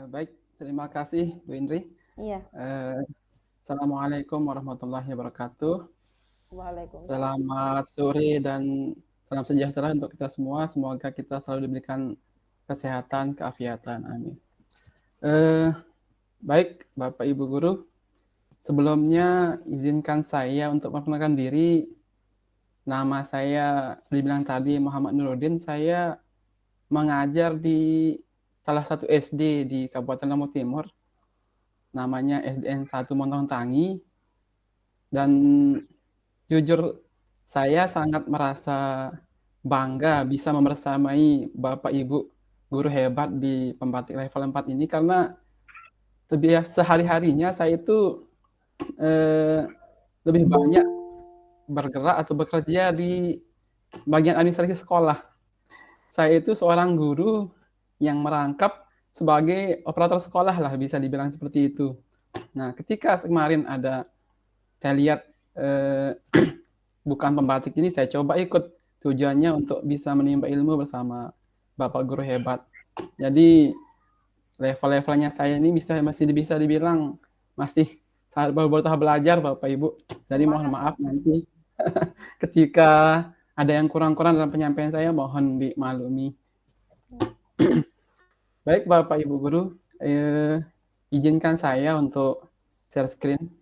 Baik, terima kasih Bu Indri. Iya. Assalamualaikum warahmatullahi wabarakatuh. Waalaikumsalam. Selamat sore dan salam sejahtera untuk kita semua. Semoga kita selalu diberikan kesehatan, keafiatan. Amin. Baik, Bapak Ibu Guru. Sebelumnya izinkan saya untuk memperkenalkan diri. Nama saya, seperti bilang tadi, Muhammad Nurudin. Saya mengajar di salah satu SD di Kabupaten Lombok Timur. Namanya SDN 1 Montong Tangi. Dan jujur saya sangat merasa bangga bisa membersamai Bapak Ibu guru hebat di pembatik level 4 ini, karena sehari-harinya saya itu lebih banyak bergerak atau bekerja di bagian administrasi sekolah. Saya itu seorang guru yang merangkap sebagai operator sekolah lah, bisa dibilang seperti itu. Nah, ketika kemarin saya lihat bukan pembatik ini, saya coba ikut, tujuannya untuk bisa menimba ilmu bersama Bapak guru hebat. Jadi level-levelnya saya ini masih bisa dibilang masih baru tahap belajar Bapak Ibu. Jadi mohon maaf nanti ketika ada yang kurang-kurang dalam penyampaian saya, mohon dimaklumi. Baik Bapak Ibu guru, izinkan saya untuk share screen.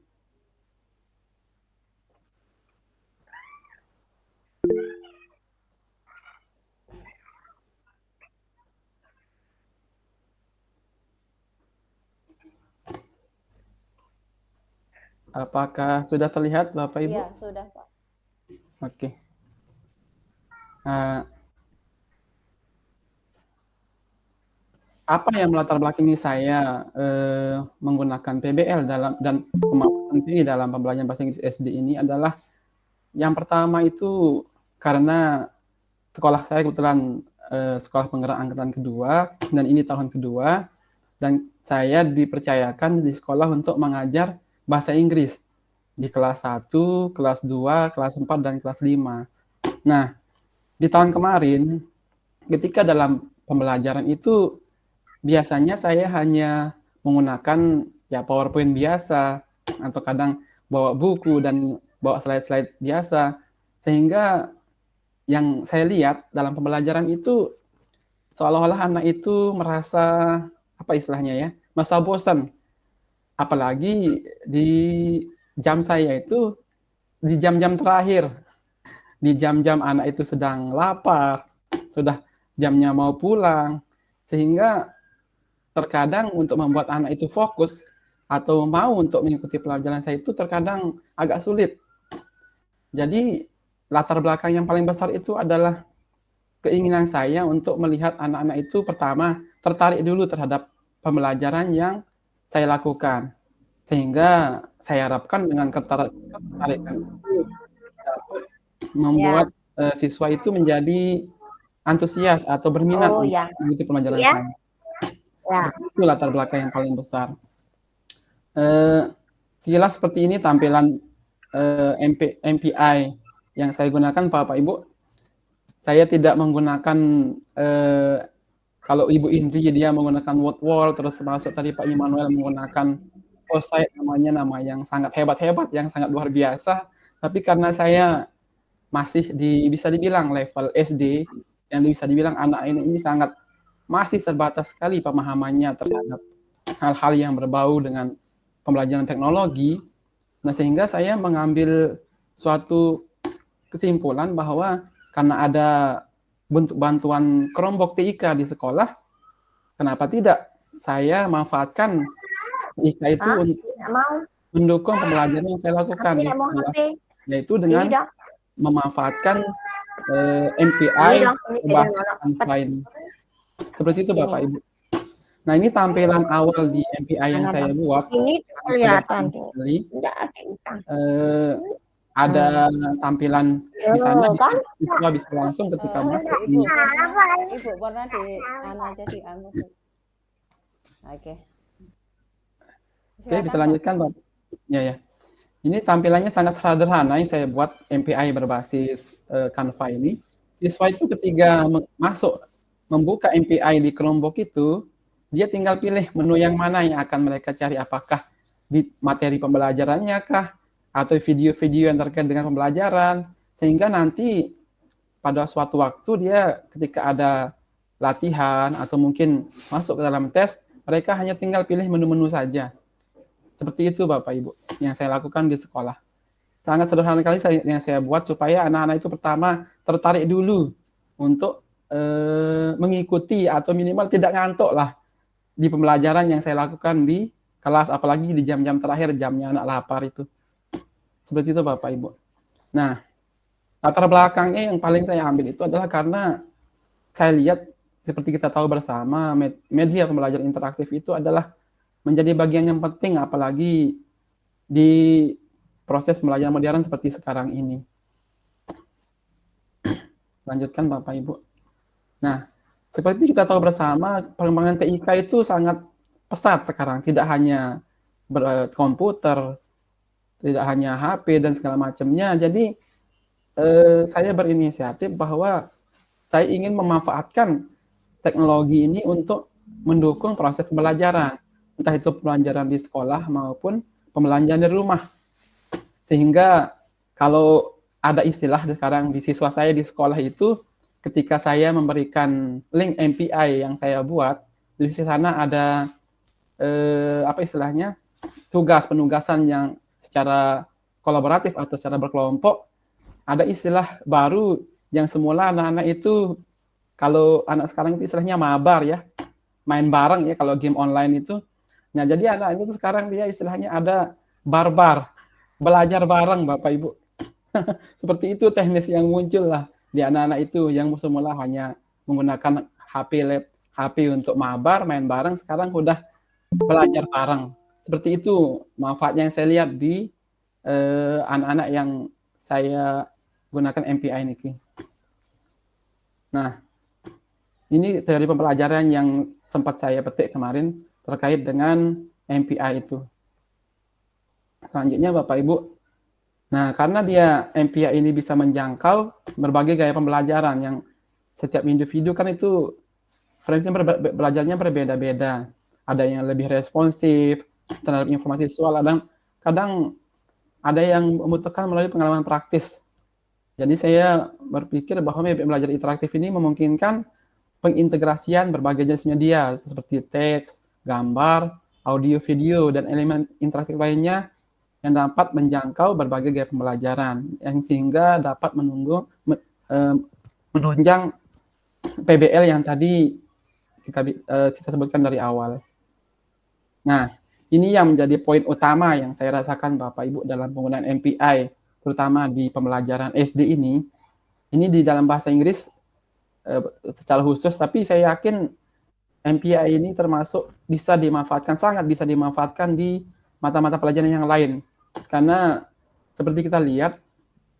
Apakah sudah terlihat Bapak Ibu? Iya, sudah Pak. Oke. Apa yang melatar belakangi saya menggunakan PBL dan pemanfaatan PBL dalam pembelajaran bahasa Inggris SD ini adalah, yang pertama itu karena sekolah saya kebetulan sekolah penggerak angkatan kedua, dan ini tahun kedua, dan saya dipercayakan di sekolah untuk mengajar bahasa Inggris di kelas 1, kelas 2, kelas 4, dan kelas 5. Nah, di tahun kemarin, ketika dalam pembelajaran itu, biasanya saya hanya menggunakan ya PowerPoint biasa, atau kadang bawa buku dan bawa slide-slide biasa, sehingga yang saya lihat dalam pembelajaran itu seolah-olah anak itu merasa, apa istilahnya ya, merasa bosan. Apalagi di jam saya itu, di jam-jam terakhir, di jam-jam anak itu sedang lapar, sudah jamnya mau pulang, sehingga terkadang untuk membuat anak itu fokus atau mau untuk mengikuti pelajaran saya itu terkadang agak sulit. Jadi latar belakang yang paling besar itu adalah keinginan saya untuk melihat anak-anak itu pertama tertarik dulu terhadap pembelajaran yang saya lakukan, sehingga saya harapkan dengan ketertarikan itu dapat membuat siswa itu menjadi antusias atau berminat untuk mengikuti pembelajaran saya. Itu latar belakang yang paling besar. Sekilas seperti ini tampilan MPI yang saya gunakan Bapak Ibu. Saya tidak menggunakan kalau Ibu Indri dia menggunakan word, terus masuk tadi Pak Immanuel menggunakan Post-it, namanya nama yang sangat hebat-hebat, yang sangat luar biasa. Tapi karena saya masih bisa dibilang level SD, yang bisa dibilang anak ini sangat masih terbatas sekali pemahamannya terhadap hal-hal yang berbau dengan pembelajaran teknologi. Nah, sehingga saya mengambil suatu kesimpulan bahwa karena ada bentuk bantuan Chromebook TIK di sekolah, kenapa tidak saya manfaatkan TIK itu untuk mendukung pembelajaran yang saya lakukan di sekolah, yaitu dengan memanfaatkan MPI berbasis Unsigned. Seperti itu Ini. Bapak Ibu. Nah, ini tampilan awal di MPI yang saya buat. Ini kelihatan tuh. Sekali. Enggak ada utang. Ada tampilan di sana kan? siswa bisa langsung ketika masuk di Ibu pernah di aja di anu. Oke. Oke, bisa lanjutkan, Pak. Ya. Ini tampilannya sangat sederhana yang saya buat MPI berbasis Canva ini. Siswa itu ketika masuk membuka MPI di Chromebook itu, dia tinggal pilih menu yang mana yang akan mereka cari, apakah di materi pembelajarannya kah, atau video-video yang terkait dengan pembelajaran, sehingga nanti pada suatu waktu dia ketika ada latihan atau mungkin masuk ke dalam tes, mereka hanya tinggal pilih menu-menu saja. Seperti itu Bapak Ibu yang saya lakukan di sekolah. Sangat sederhana sekali yang saya buat supaya anak-anak itu pertama tertarik dulu untuk mengikuti atau minimal tidak ngantuk lah di pembelajaran yang saya lakukan di kelas, apalagi di jam-jam terakhir, jamnya anak lapar itu. Seperti itu Bapak Ibu. Nah, latar belakangnya yang paling saya ambil itu adalah karena saya lihat seperti kita tahu bersama, media pembelajaran interaktif itu adalah menjadi bagian yang penting, apalagi di proses pembelajaran modern seperti sekarang ini. Lanjutkan Bapak Ibu. Nah, seperti kita tahu bersama, perkembangan TIK itu sangat pesat sekarang. Tidak hanya berkomputer, tidak hanya HP dan segala macamnya. Jadi, saya berinisiatif bahwa saya ingin memanfaatkan teknologi ini untuk mendukung proses pembelajaran. Entah itu pembelajaran di sekolah maupun pembelajaran di rumah. Sehingga kalau ada istilah sekarang di siswa saya di sekolah itu, ketika saya memberikan link MPI yang saya buat, di sana ada apa istilahnya, penugasan yang secara kolaboratif atau secara berkelompok. Ada istilah baru yang semula anak-anak itu, kalau anak sekarang itu istilahnya mabar ya, main bareng ya kalau game online itu. Nah, jadi anak itu sekarang dia istilahnya ada barbar, belajar bareng Bapak Ibu. Seperti itu teknis yang muncul lah di anak-anak itu yang semula hanya menggunakan HP untuk mabar, main bareng, sekarang udah belajar bareng. Seperti itu manfaatnya yang saya lihat di anak-anak yang saya gunakan MPI ini. Nah, ini teori pembelajaran yang sempat saya petik kemarin terkait dengan MPI itu. Selanjutnya Bapak Ibu, nah karena dia MPI ini bisa menjangkau berbagai gaya pembelajaran yang setiap individu kan itu frame-nya belajarnya berbeda-beda. Ada yang lebih responsif terhadap informasi visual, kadang ada yang membutuhkan melalui pengalaman praktis. Jadi saya berpikir bahwa media belajar interaktif ini memungkinkan pengintegrasian berbagai jenis media seperti teks, gambar, audio, video, dan elemen interaktif lainnya yang dapat menjangkau berbagai gaya pembelajaran, yang sehingga dapat menunjang PBL yang tadi kita sebutkan dari awal. Nah, ini yang menjadi poin utama yang saya rasakan Bapak Ibu dalam penggunaan MPI, terutama di pembelajaran SD ini. Ini di dalam bahasa Inggris secara khusus, tapi saya yakin MPI ini termasuk sangat bisa dimanfaatkan di mata-mata pelajaran yang lain. Karena seperti kita lihat,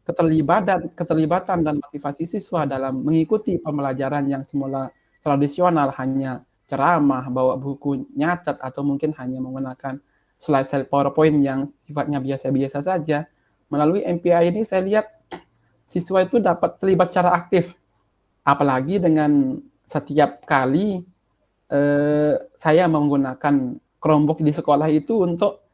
keterlibatan dan motivasi siswa dalam mengikuti pembelajaran yang semula tradisional hanya ceramah, bawa buku nyatet, atau mungkin hanya menggunakan slide PowerPoint yang sifatnya biasa-biasa saja. Melalui MPI ini saya lihat siswa itu dapat terlibat secara aktif. Apalagi dengan setiap kali saya menggunakan Chromebook di sekolah itu untuk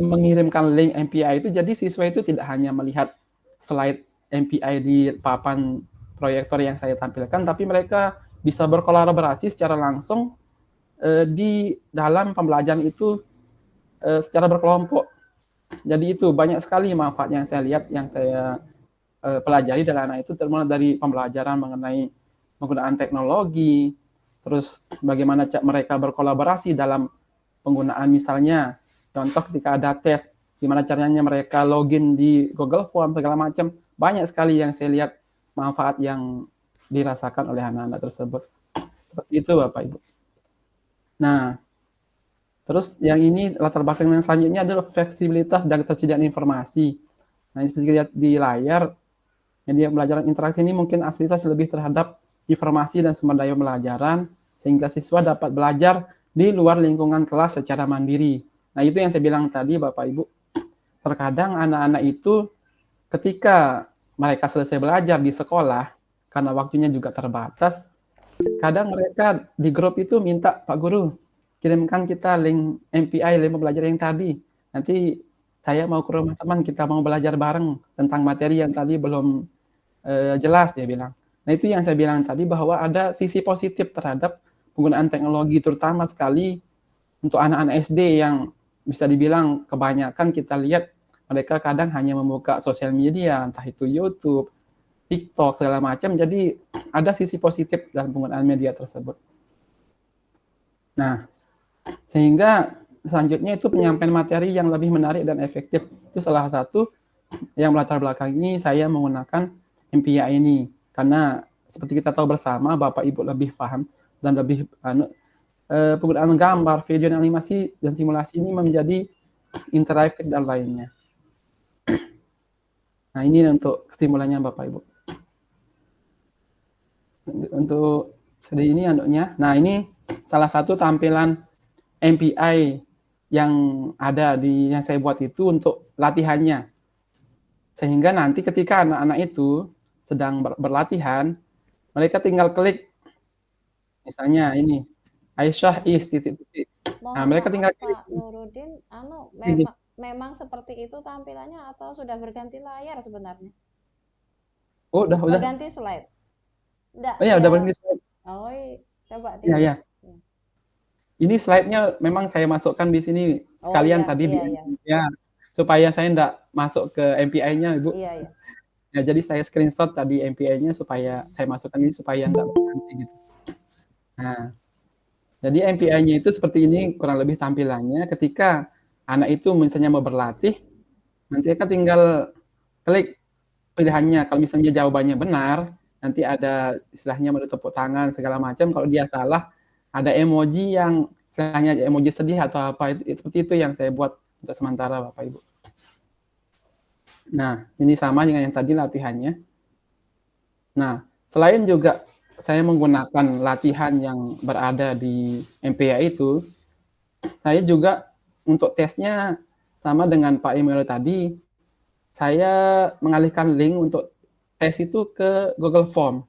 mengirimkan link MPI itu, jadi siswa itu tidak hanya melihat slide MPI di papan proyektor yang saya tampilkan, tapi mereka bisa berkolaborasi secara langsung di dalam pembelajaran itu secara berkelompok. Jadi itu banyak sekali manfaat yang saya lihat, yang saya pelajari dari anak itu, terutama dari pembelajaran mengenai penggunaan teknologi, terus bagaimana mereka berkolaborasi dalam penggunaan, misalnya contoh ketika ada tes, gimana caranya mereka login di Google Form, segala macam. Banyak sekali yang saya lihat manfaat yang dirasakan oleh anak-anak tersebut. Seperti itu Bapak Ibu. Nah, terus yang ini latar belakang yang selanjutnya adalah fleksibilitas dan ketersediaan informasi. Nah, seperti lihat di layar, media pembelajaran interaktif ini mungkin aktivitas lebih terhadap informasi dan sumber daya pembelajaran, sehingga siswa dapat belajar di luar lingkungan kelas secara mandiri. Nah, itu yang saya bilang tadi Bapak Ibu. Terkadang anak-anak itu ketika mereka selesai belajar di sekolah, karena waktunya juga terbatas, kadang mereka di grup itu minta, Pak Guru, kirimkan kita link MPI, link pembelajaran yang tadi. Nanti saya mau ke rumah teman, kita mau belajar bareng tentang materi yang tadi belum jelas, dia bilang. Nah, itu yang saya bilang tadi bahwa ada sisi positif terhadap penggunaan teknologi, terutama sekali untuk anak-anak SD yang bisa dibilang kebanyakan kita lihat mereka kadang hanya membuka sosial media, entah itu YouTube, TikTok, segala macam. Jadi ada sisi positif dalam penggunaan media tersebut. Nah, sehingga selanjutnya itu penyampaian materi yang lebih menarik dan efektif. Itu salah satu yang melatar belakangi saya menggunakan MPI ini. Karena seperti kita tahu bersama, Bapak Ibu lebih paham dan lebih penggunaan gambar, video, dan animasi dan simulasi ini menjadi interaktif dan lainnya. Nah, ini untuk kesimpulannya Bapak Ibu. Untuk sedih ini anduknya. Nah, ini salah satu tampilan MPI yang ada yang saya buat itu untuk latihannya. Sehingga nanti ketika anak-anak itu sedang berlatihan, mereka tinggal klik. Misalnya ini, Aisyah is titik-titik. Nah, mereka tinggal klik. Pak Nurudin, memang seperti itu tampilannya atau sudah berganti layar sebenarnya? Oh, udah. Berganti slide. Oh ya, udah berganti slide. Oh, coba Iya, ya. Ini slide-nya memang saya masukkan di sini sekalian tadi di ya, supaya saya enggak masuk ke MPI-nya, Ibu. Iya. Ya, jadi saya screenshot tadi MPI-nya supaya saya masukkan ini supaya enggak berganti gitu. Nah, jadi MPI-nya itu seperti ini kurang lebih tampilannya. Ketika anak itu misalnya mau berlatih, nanti kan tinggal klik pilihannya. Kalau misalnya jawabannya benar, nanti ada istilahnya menu tepuk tangan segala macam. Kalau dia salah, ada emoji yang istilahnya emoji sedih atau apa. Seperti itu yang saya buat untuk sementara Bapak Ibu. Nah, ini sama dengan yang tadi latihannya. Nah, selain juga saya menggunakan latihan yang berada di MPI itu, saya juga untuk tesnya sama dengan Pak Emil tadi, saya mengalihkan link untuk tes itu ke Google Form.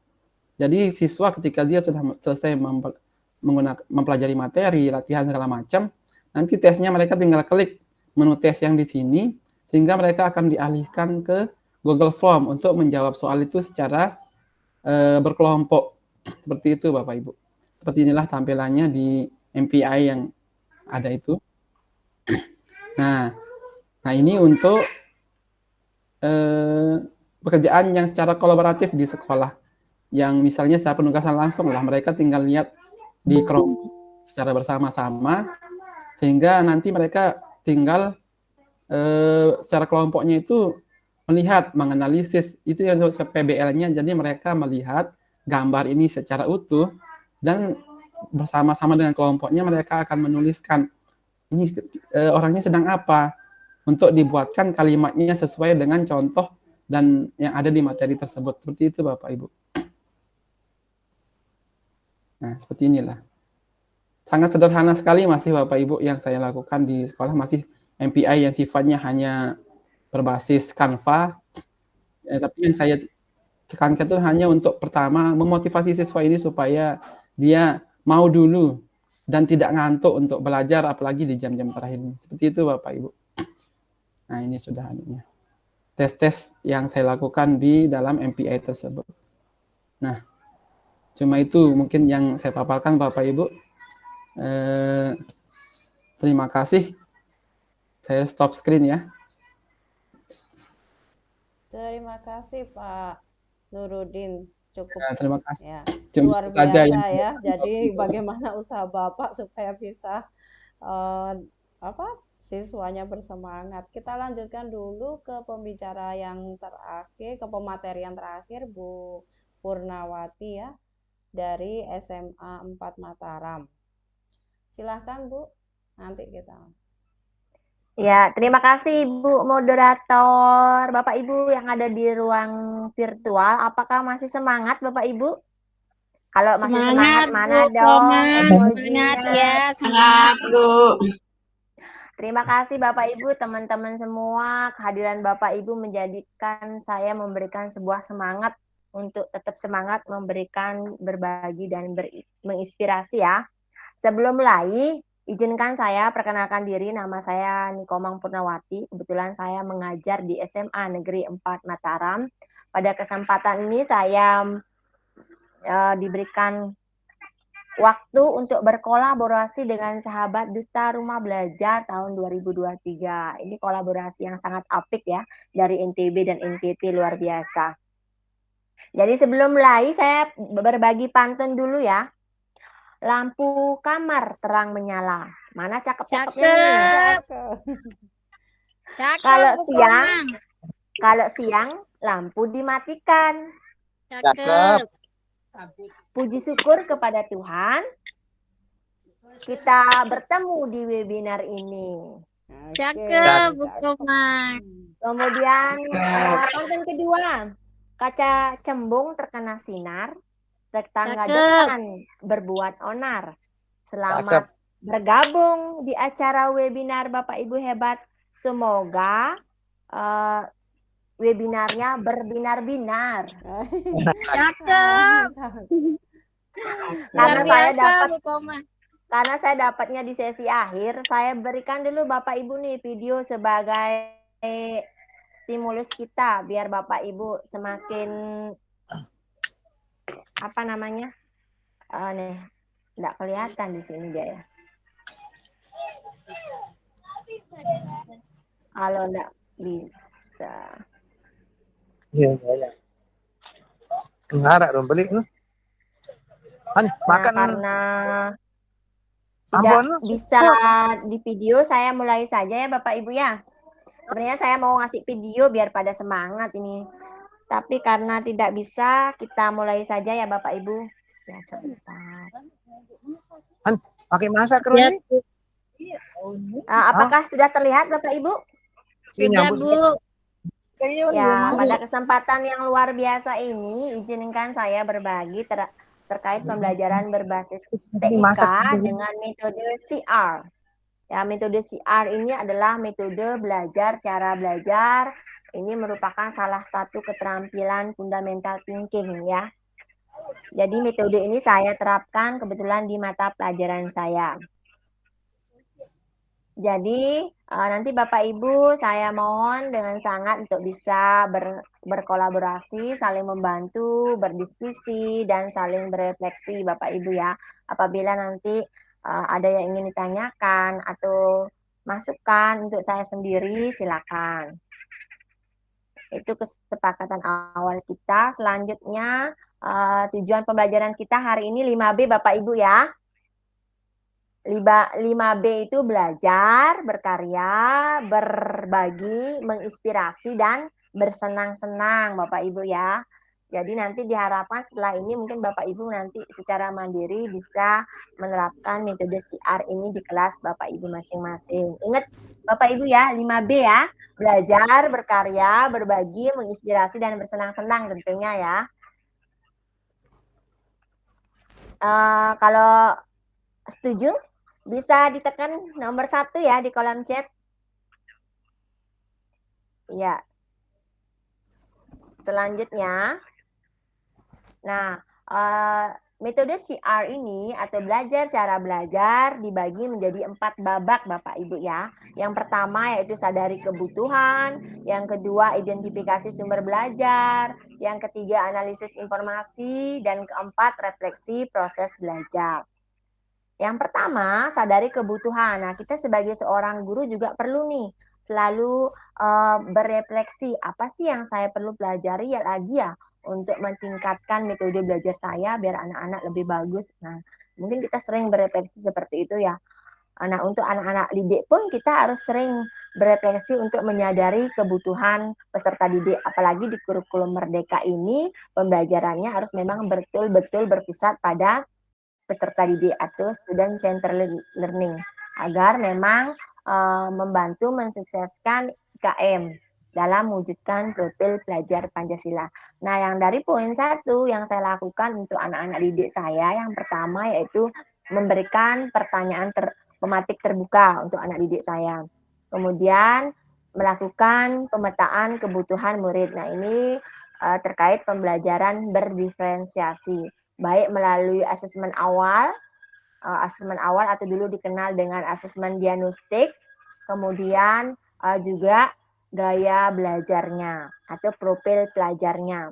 Jadi siswa ketika dia sudah selesai mempelajari materi, latihan segala macam, nanti tesnya mereka tinggal klik menu tes yang di sini, sehingga mereka akan dialihkan ke Google Form untuk menjawab soal itu secara berkelompok. Seperti itu Bapak Ibu. Seperti inilah tampilannya di MPI yang ada itu. Nah ini untuk pekerjaan yang secara kolaboratif di sekolah. Yang misalnya secara penugasan langsung lah, mereka tinggal lihat di kelompok secara bersama-sama, sehingga nanti mereka tinggal secara kelompoknya itu melihat, menganalisis, itu yang PBL-nya, jadi mereka melihat gambar ini secara utuh, dan bersama-sama dengan kelompoknya mereka akan menuliskan, ini orangnya sedang apa, untuk dibuatkan kalimatnya sesuai dengan contoh dan yang ada di materi tersebut. Seperti itu Bapak Ibu. Nah, seperti inilah. Sangat sederhana sekali masih Bapak Ibu yang saya lakukan di sekolah, masih MPI yang sifatnya hanya berbasis Canva, tapi yang saya tekankan itu hanya untuk pertama memotivasi siswa ini supaya dia mau dulu dan tidak ngantuk untuk belajar, apalagi di jam-jam terakhir ini. Seperti itu Bapak Ibu. Nah, ini sudah anunya. Tes-tes yang saya lakukan di dalam MPI tersebut. Nah, cuma itu mungkin yang saya paparkan Bapak Ibu. Terima kasih. Saya stop screen ya. Terima kasih Pak Nurudin. Cukup ya, terima kasih. Ya, Cuma luar biasa ya. Jadi bagaimana usaha Bapak supaya bisa siswanya bersemangat. Kita lanjutkan dulu ke pembicara yang terakhir, ke pemateri yang terakhir, Bu Purnawati ya. dari SMA 4 Mataram. Silahkan Bu, nanti kita. Ya, terima kasih Ibu Moderator. Bapak Ibu yang ada di ruang virtual, apakah masih semangat Bapak Ibu? Kalau masih semangat, mana Bu dong Komang, semangat emojinya? ya, Semangat, Bu. Terima kasih Bapak Ibu, teman-teman semua. Kehadiran Bapak Ibu menjadikan saya memberikan sebuah semangat untuk tetap semangat memberikan, berbagi, dan menginspirasi ya. Sebelum mulai, izinkan saya perkenalkan diri. Nama saya Nikomang Purnawati. Kebetulan saya mengajar di SMA Negeri 4 Mataram. Pada kesempatan ini saya diberikan waktu untuk berkolaborasi dengan sahabat Duta Rumah Belajar tahun 2023. Ini kolaborasi yang sangat apik ya, dari NTB dan NTT, luar biasa. Jadi sebelum mulai saya berbagi pantun dulu ya. Lampu kamar terang menyala. Mana cakep-cakepnya nih? Cakep, Kalau siang lampu dimatikan. Cakep. Puji syukur kepada Tuhan, kita bertemu di webinar ini. Cakep, Bu Komang. Kemudian pantun kedua, kaca cembung terkena sinar, tetangga depan berbuat onar. Selamat bergabung di acara webinar Bapak Ibu hebat. Semoga webinarnya berbinar-binar. Cakep. Karena saya dapatnya di sesi akhir, saya berikan dulu Bapak Ibu nih video sebagai stimulus kita biar Bapak Ibu semakin nih, enggak kelihatan di sini dia ya. Kalau enggak bisa. Iya. Ngarap dong beli lu. Makan karena tidak bisa di video, saya mulai saja ya Bapak Ibu ya. Sebenarnya saya mau ngasih video biar pada semangat ini. Tapi karena tidak bisa, kita mulai saja ya Bapak Ibu. Ya sebentar. Pakai masak Roni? Apakah sudah terlihat Bapak Ibu? Sudah Bu. Ya, pada kesempatan yang luar biasa ini, izinkan saya berbagi terkait pembelajaran berbasis TIK dengan metode CR. Ya, metode CR ini adalah metode cara belajar. Ini merupakan salah satu keterampilan fundamental thinking ya. Jadi metode ini saya terapkan kebetulan di mata pelajaran saya. Jadi nanti Bapak Ibu saya mohon dengan sangat untuk bisa berkolaborasi, saling membantu, berdiskusi, dan saling berefleksi Bapak Ibu ya. Apabila nanti ada yang ingin ditanyakan atau masukan untuk saya sendiri, silakan. Itu kesepakatan awal kita. Selanjutnya tujuan pembelajaran kita hari ini 5B Bapak Ibu ya. 5B itu belajar, berkarya, berbagi, menginspirasi, dan bersenang-senang Bapak Ibu ya. Jadi nanti diharapkan setelah ini mungkin Bapak Ibu nanti secara mandiri bisa menerapkan metode CR ini di kelas Bapak Ibu masing-masing. Ingat Bapak Ibu ya, 5B ya. Belajar, berkarya, berbagi, menginspirasi, dan bersenang-senang tentunya ya. Kalau setuju, bisa ditekan nomor 1 ya di kolom chat. Ya. Selanjutnya, metode CR ini atau cara belajar dibagi menjadi 4 babak Bapak Ibu ya. Yang pertama yaitu sadari kebutuhan, yang kedua identifikasi sumber belajar, yang ketiga analisis informasi, dan keempat refleksi proses belajar. Yang pertama, sadari kebutuhan. Nah, kita sebagai seorang guru juga perlu nih selalu berefleksi, apa sih yang saya perlu pelajari untuk meningkatkan metode belajar saya biar anak-anak lebih bagus. Nah, mungkin kita sering berefleksi seperti itu ya. Nah, untuk anak-anak didik pun kita harus sering berefleksi untuk menyadari kebutuhan peserta didik. Apalagi di kurikulum Merdeka ini, pembelajarannya harus memang betul-betul berpusat pada peserta didik atau student centered learning, agar memang membantu mensukseskan IKM dalam mewujudkan profil pelajar Pancasila. Nah, yang dari poin 1 yang saya lakukan untuk anak-anak didik saya, yang pertama yaitu memberikan pertanyaan pematik terbuka untuk anak didik saya. Kemudian melakukan pemetaan kebutuhan murid. Nah, ini terkait pembelajaran berdiferensiasi, baik melalui asesmen awal atau dulu dikenal dengan asesmen diagnostik, kemudian juga gaya belajarnya atau profil pelajarnya.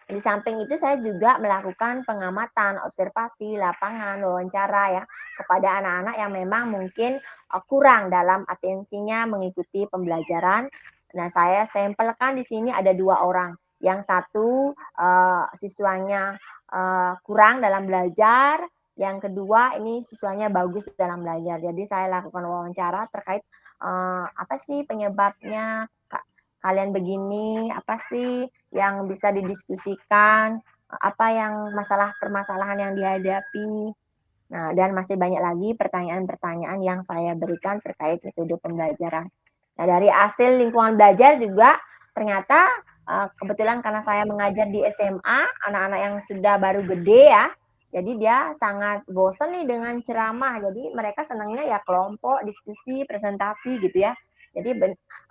Di samping itu saya juga melakukan pengamatan, observasi, lapangan, wawancara ya kepada anak-anak yang memang mungkin kurang dalam atensinya mengikuti pembelajaran. Nah, saya sampelkan di sini ada 2 orang. Yang satu siswanya kurang dalam belajar, yang kedua ini siswanya bagus dalam belajar. Jadi saya lakukan wawancara terkait apa sih penyebabnya kalian begini, apa sih yang bisa didiskusikan, apa yang permasalahan yang dihadapi. Nah, dan masih banyak lagi pertanyaan-pertanyaan yang saya berikan terkait metode pembelajaran. Nah, dari hasil lingkungan belajar juga ternyata kebetulan karena saya mengajar di SMA, anak-anak yang sudah baru gede ya, jadi dia sangat bosan nih dengan ceramah. Jadi mereka senangnya ya kelompok, diskusi, presentasi gitu ya. Jadi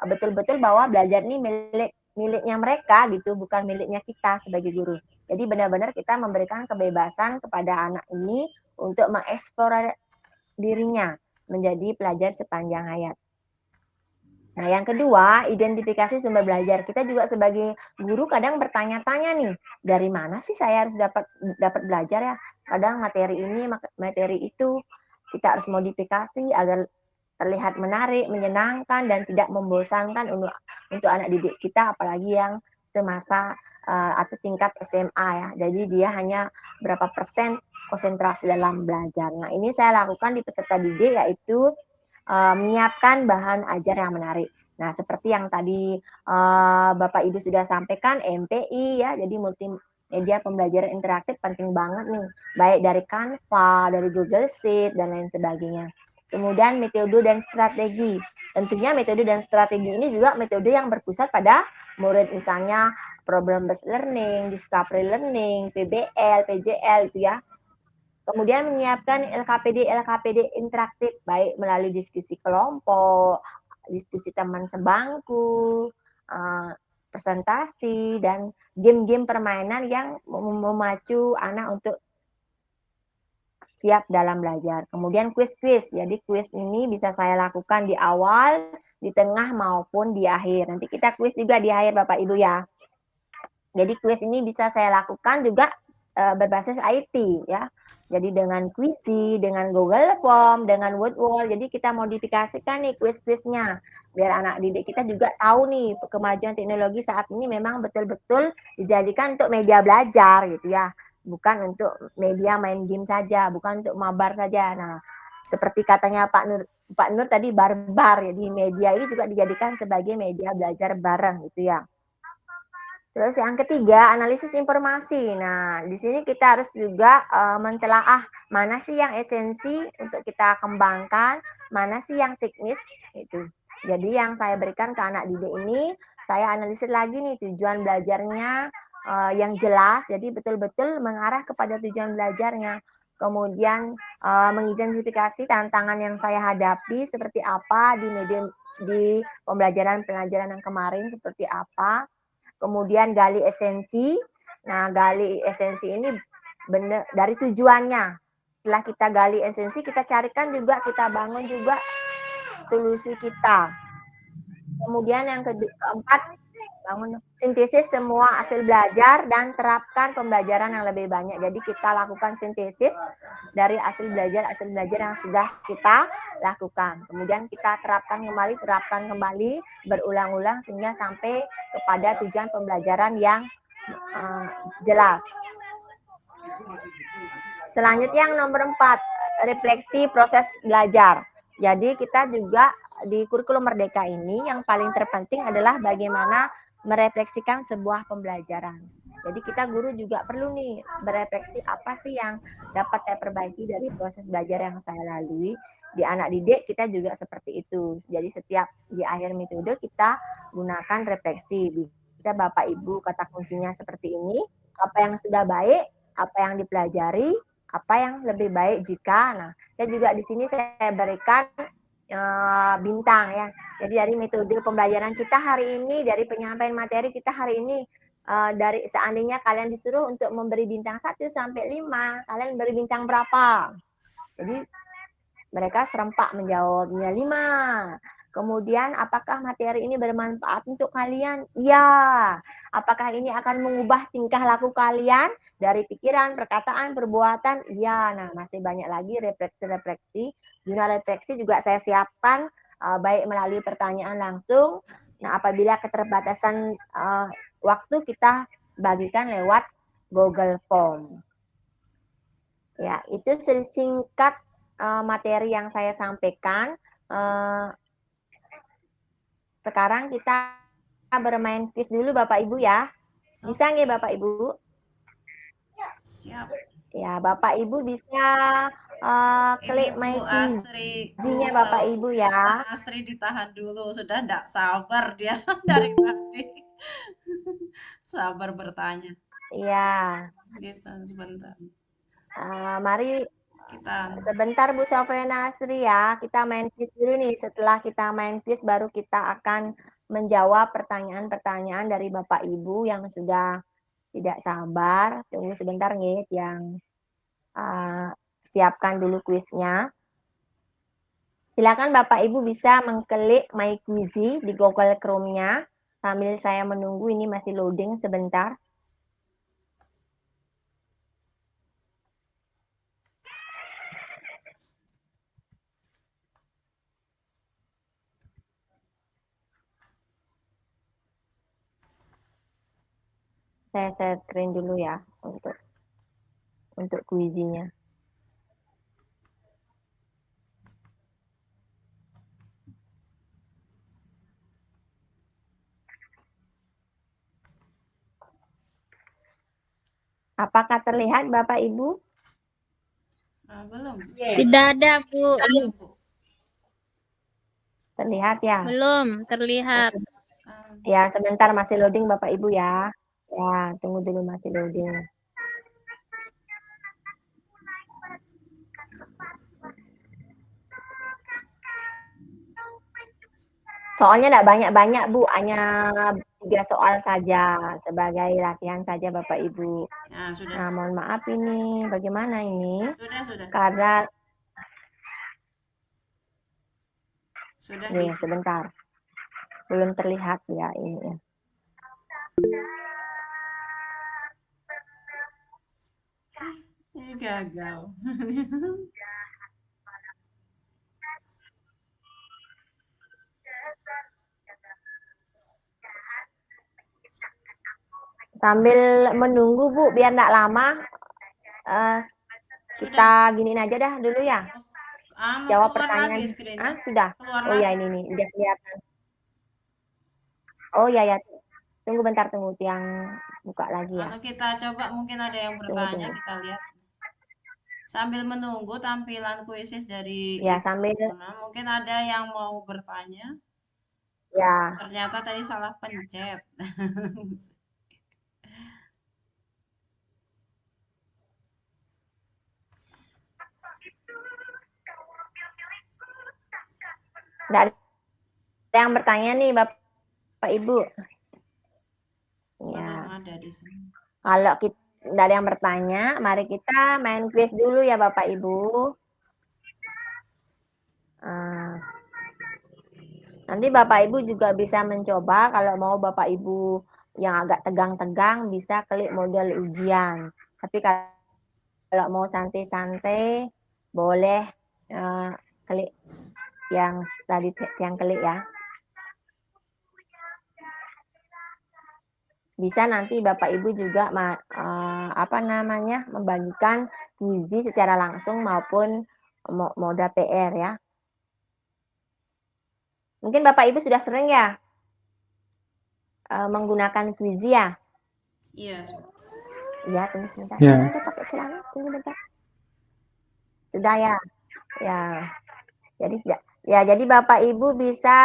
betul-betul bahwa belajar ini miliknya mereka gitu, bukan miliknya kita sebagai guru. Jadi benar-benar kita memberikan kebebasan kepada anak ini untuk mengeksplor dirinya menjadi pelajar sepanjang hayat. Nah, yang kedua, identifikasi sumber belajar. Kita juga sebagai guru kadang bertanya-tanya nih, dari mana sih saya harus dapat belajar ya? Kadang materi ini, materi itu kita harus modifikasi agar terlihat menarik, menyenangkan, dan tidak membosankan untuk anak didik kita, apalagi yang semasa atau tingkat SMA ya. Jadi dia hanya berapa persen konsentrasi dalam belajar. Nah, ini saya lakukan di peserta didik, yaitu menyiapkan bahan ajar yang menarik. Nah, seperti yang tadi Bapak Ibu sudah sampaikan, MPI ya, jadi multimedia pembelajaran interaktif penting banget nih, baik dari Canva, dari Google Sheet, dan lain sebagainya. Kemudian metode dan strategi. Tentunya metode dan strategi ini juga metode yang berpusat pada murid, misalnya problem based learning, discovery learning, PBL, PJL itu ya. Kemudian menyiapkan LKPD interaktif, baik melalui diskusi kelompok, diskusi teman sebangku, presentasi, dan game-game permainan yang memacu anak untuk siap dalam belajar. Kemudian kuis-kuis. Jadi kuis ini bisa saya lakukan di awal, di tengah, maupun di akhir. Nanti kita kuis juga di akhir Bapak Ibu ya. Jadi kuis ini bisa saya lakukan juga berbasis IT ya. Jadi dengan Quizy, dengan Google Form, dengan Wordwall. Jadi kita modifikasikan nih kuis-kuisnya biar anak didik kita juga tahu nih kemajuan teknologi saat ini memang betul-betul dijadikan untuk media belajar gitu ya. Bukan untuk media main game saja, bukan untuk mabar saja. Nah, seperti katanya Pak Nur tadi barbar, jadi media ini juga dijadikan sebagai media belajar bareng gitu ya. Terus yang ketiga, analisis informasi. Nah, di sini kita harus juga mentelaah mana sih yang esensi untuk kita kembangkan, mana sih yang teknis itu. Jadi yang saya berikan ke anak didik ini, saya analisis lagi nih tujuan belajarnya yang jelas. Jadi betul-betul mengarah kepada tujuan belajarnya. Kemudian mengidentifikasi tantangan yang saya hadapi seperti apa di pembelajaran yang kemarin seperti apa. Kemudian gali esensi. Nah, gali esensi ini benar dari tujuannya. Setelah kita gali esensi, kita carikan juga, kita bangun juga solusi kita. Kemudian yang keempat, bangun sintesis semua hasil belajar dan terapkan pembelajaran yang lebih banyak. Jadi kita lakukan sintesis dari hasil belajar yang sudah kita lakukan. Kemudian kita terapkan kembali, berulang-ulang sehingga sampai kepada tujuan pembelajaran yang jelas. Selanjutnya yang nomor 4, refleksi proses belajar. Jadi kita juga di kurikulum Merdeka ini yang paling terpenting adalah bagaimana merefleksikan sebuah pembelajaran. Jadi kita guru juga perlu nih berefleksi apa sih yang dapat saya perbaiki dari proses belajar yang saya lalui. Di anak didik kita juga seperti itu. Jadi setiap di akhir metode kita gunakan refleksi. Bisa Bapak Ibu kata kuncinya seperti ini, apa yang sudah baik, apa yang dipelajari, apa yang lebih baik jika. Nah, saya juga di sini saya berikan bintang ya. Jadi dari metode pembelajaran kita hari ini, dari penyampaian materi kita hari ini, dari seandainya kalian disuruh untuk memberi bintang 1 sampai 5, kalian beri bintang berapa? Jadi mereka serempak menjawabnya 5. Kemudian apakah materi ini bermanfaat untuk kalian? Iya. Apakah ini akan mengubah tingkah laku kalian dari pikiran, perkataan, perbuatan? Iya. Nah, masih banyak lagi refleksi-refleksi. Jurnal refleksi juga saya siapkan baik melalui pertanyaan langsung. Nah, apabila keterbatasan waktu kita bagikan lewat Google Form. Ya, itu singkat materi yang saya sampaikan. Sekarang kita bermain quiz dulu Bapak Ibu ya. Bisa nggak Bapak Ibu? Siap. Ya, Bapak Ibu bisa klik Ini my Bu Asri, quiz-nya Bapak Ibu ya. Asri ditahan dulu, sudah enggak sabar dia dari tadi. Sabar bertanya. Iya. Gitu, sebentar. Mari Kita sebentar Bu Sofena Asri ya, kita main quiz dulu nih. Setelah kita main quiz baru kita akan menjawab pertanyaan-pertanyaan dari Bapak Ibu yang sudah tidak sabar. Tunggu sebentar nih yang siapkan dulu kuisnya. Silakan Bapak Ibu bisa mengklik My Quizy di Google Chrome-nya sambil saya menunggu ini masih loading sebentar. Saya screen dulu ya untuk quiz-nya. Apakah terlihat Bapak Ibu? belum. Tidak ada, Bu. Belum, Bu. Terlihat ya? Belum terlihat. Ya, sebentar masih loading Bapak Ibu ya. Ya, tunggu dulu masih loading. Soalnya tidak banyak-banyak Bu, hanya 3 soal saja sebagai latihan saja Bapak Ibu. Nah, sudah. Nah, mohon maaf ini bagaimana ini? Sudah. Karena Sudah nih sebentar. Belum terlihat ya ini ya. Ini gagal. Sambil menunggu Bu, biar tidak lama, kita giniin aja dah dulu ya. Jawab pertanyaan. Sudah. Oh ya ini nih, udah kelihatan. Oh ya. Tunggu bentar, tunggu yang buka lagi ya. Atau kita coba mungkin ada yang bertanya, kita lihat. Sambil menunggu tampilan kuisis dari sambil mungkin ada yang mau bertanya. Ya. Ternyata tadi salah pencet. Nggak ada yang bertanya nih Bapak Ibu. Ya. Belum ada di sini. Kalau kita nggak ada yang bertanya, mari kita main quiz dulu ya Bapak Ibu. Nanti Bapak Ibu juga bisa mencoba, kalau mau Bapak Ibu yang agak tegang-tegang bisa klik model ujian. Tapi kalau mau santai-santai boleh klik yang tadi yang klik ya. Bisa nanti Bapak Ibu juga membagikan quiz secara langsung maupun moda PR ya. Mungkin Bapak Ibu sudah sering ya menggunakan quiz ya? Iya. Iya, tunggu sebentar. Ya. Udah pakai celana, tunggu bentar. Sudah ya. Ya. Jadi Bapak Ibu bisa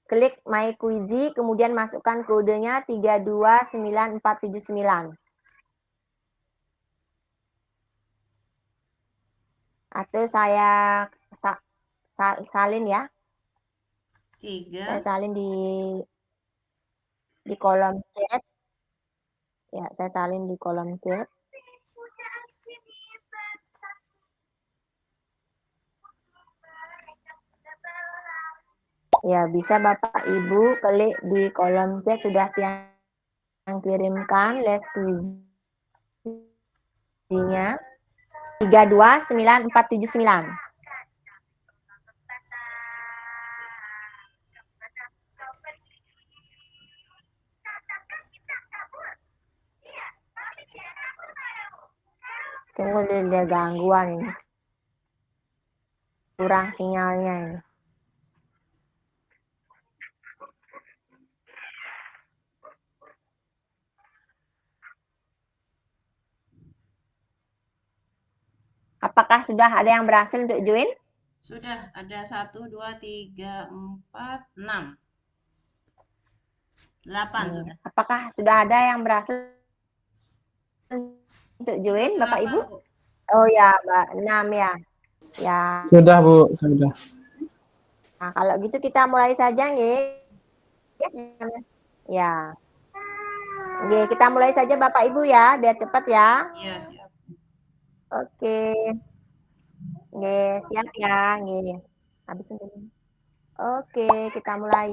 klik My Quizy, kemudian masukkan kodenya 329479. Atau saya salin ya. 3. Saya salin di kolom chat. Ya, saya salin di kolom chat. Ya, bisa Bapak Ibu klik di kolom chat sudah yang kirimkan les quiz-nya 329479. Tunggu dia gangguan ini. Kurang sinyalnya ini. Apakah sudah ada yang berhasil untuk join? Sudah, ada 1, 2, 3, 4, 6. 8 sudah. Apakah sudah ada yang berhasil untuk join, Bapak Ibu? Oh ya, Mbak, 6 ya. Ya. Sudah, Bu, sudah. Nah, kalau gitu kita mulai saja nggih. Ya. Nggih, kita mulai saja Bapak Ibu ya, biar cepat ya. Iya, siap. Oke. Nggih, siap ya, nggih. Habis ini. Oke, kita mulai.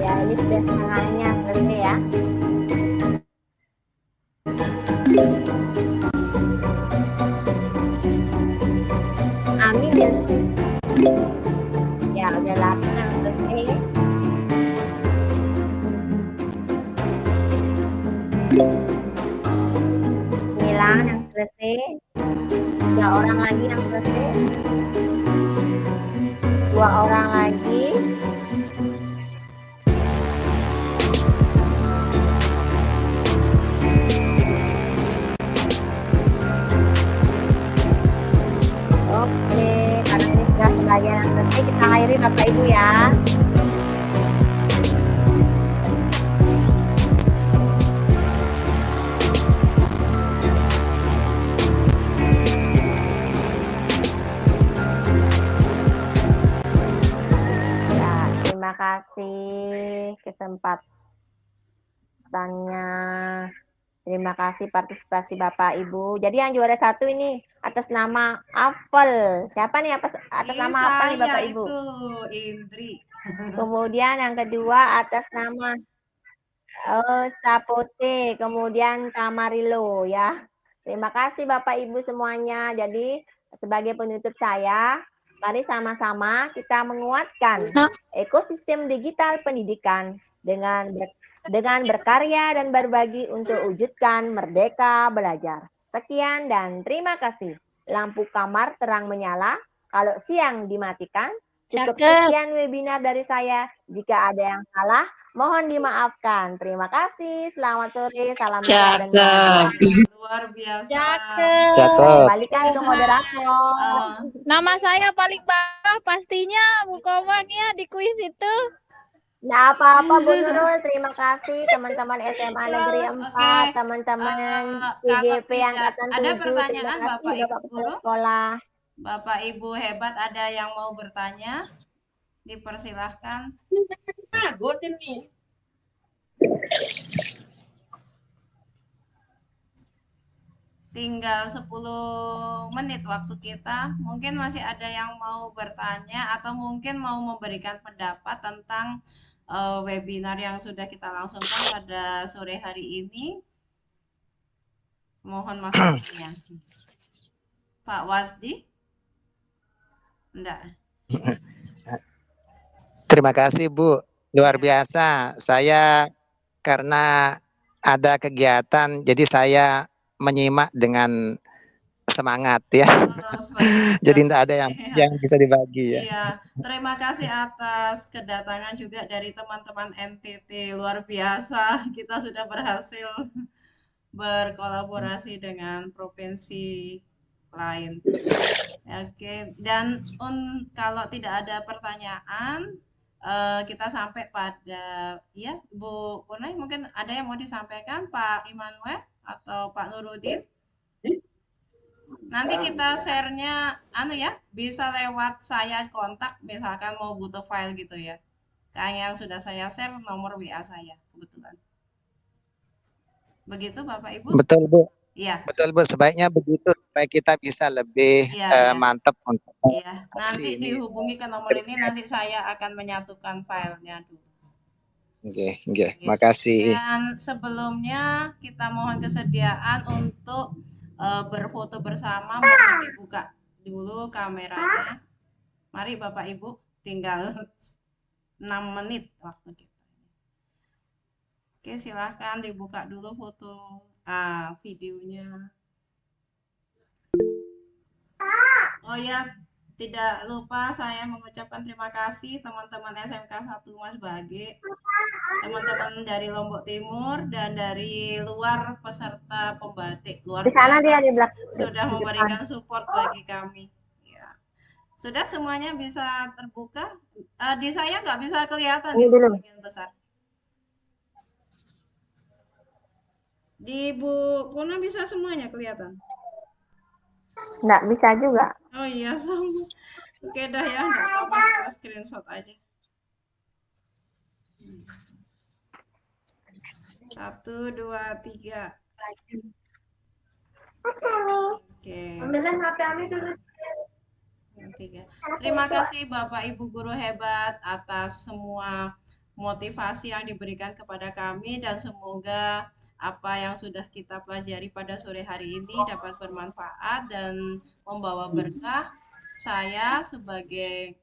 Ya, ini sudah setengahnya selesai ya. Amin ya. Ya, udah 8 yang selesai. Sembilan yang selesai. 3 orang lagi yang selesai. 2 orang lagi. Oke, karena ini sudah sebagian yang selesai, kita akhiri Bapak Ibu ya. Ya, terima kasih kesempatannya. Terima kasih partisipasi Bapak Ibu. Jadi yang juara 1 ini atas nama Apel. Siapa nih atas nama Apel nih Bapak Ibu? Itu Indri. Kemudian yang kedua atas nama Sapote, kemudian Tamarilo ya. Terima kasih Bapak Ibu semuanya. Jadi sebagai penutup saya, mari sama-sama kita menguatkan ekosistem digital pendidikan dengan berkarya dan berbagi untuk wujudkan merdeka belajar. Sekian dan terima kasih. Lampu kamar terang menyala, kalau siang dimatikan. Cukup Cakep. sekian webinar dari saya. Jika ada yang salah, mohon dimaafkan. Terima kasih. Selamat sore. Salam sehat dan bahagia. Luar biasa. Cakep. Cakep. Kembalikan ke moderator. Nama saya paling bawah pastinya Bu Komang ya di kuis itu. Nggak apa-apa Bu Nurul. Terima kasih teman-teman SMA Negeri 4, Oke, teman-teman kalau CGP tidak Angkatan ada 7. Terima pertanyaan kasih Bapak Ibu Bapak Kepala Guru, Sekolah. Bapak Ibu hebat, ada yang mau bertanya? Dipersilahkan. Tinggal 10 menit waktu kita. Mungkin masih ada yang mau bertanya atau mungkin mau memberikan pendapat tentang webinar yang sudah kita langsungkan pada sore hari ini. Mohon masukannya. Pak Wasdi? Enggak. Terima kasih Bu, luar biasa. Saya karena ada kegiatan, jadi saya menyimak dengan semangat ya. Jadi tidak ada yang bisa dibagi ya. Iya, terima kasih atas kedatangan juga dari teman-teman NTT, luar biasa. Kita sudah berhasil berkolaborasi dengan provinsi lain. Oke, dan kalau tidak ada pertanyaan, kita sampai pada ya Bu Purnai, mungkin ada yang mau disampaikan Pak Immanuel atau Pak Nurudin. Nanti kita share-nya ya, bisa lewat saya kontak misalkan mau butuh file gitu ya. Kayak yang sudah saya share nomor WA saya kebetulan. Begitu Bapak Ibu? Betul Bu. Iya. Betul Bu, sebaiknya begitu supaya kita bisa lebih mantap untuk nanti dihubungi ke nomor ini, nanti saya akan menyatukan filenya dulu. Oke, makasih. Dan sebelumnya kita mohon kesediaan untuk berfoto bersama. Mohon dibuka dulu kameranya. Mari Bapak Ibu, tinggal 6 menit waktu kita. Oke, silahkan dibuka dulu foto videonya. Oh ya, tidak lupa saya mengucapkan terima kasih teman-teman SMK 1 Mas Bage, teman-teman dari Lombok Timur dan dari luar peserta pembatik, luar Di sana biasa dia di belakang. sudah memberikan support bagi kami. Ya. Sudah semuanya bisa terbuka? Di saya nggak bisa kelihatan Ini itu dulu. bagian besar. Di Bu Puna bisa semuanya kelihatan? Nggak bisa juga. Oh iya, sama. Oke dah ya, nggak apa-apa, kita screenshot aja. 1, 2, 3. Oke. Ambilin HP Ami dulu. 3. Terima kasih Bapak Ibu guru hebat atas semua motivasi yang diberikan kepada kami dan semoga apa yang sudah kita pelajari pada sore hari ini dapat bermanfaat dan membawa berkah. Saya sebagai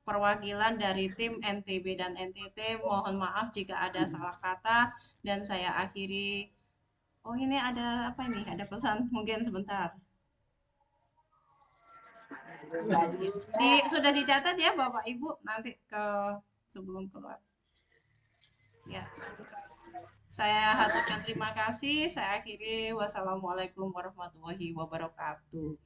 perwakilan dari tim NTB dan NTT mohon maaf jika ada salah kata dan saya akhiri. Oh ini ada apa ini? Ada pesan mungkin sebentar. Sudah dicatat ya Bapak Ibu nanti sebelum keluar. Ya. Saya haturkan terima kasih. Saya akhiri. Wassalamualaikum warahmatullahi wabarakatuh.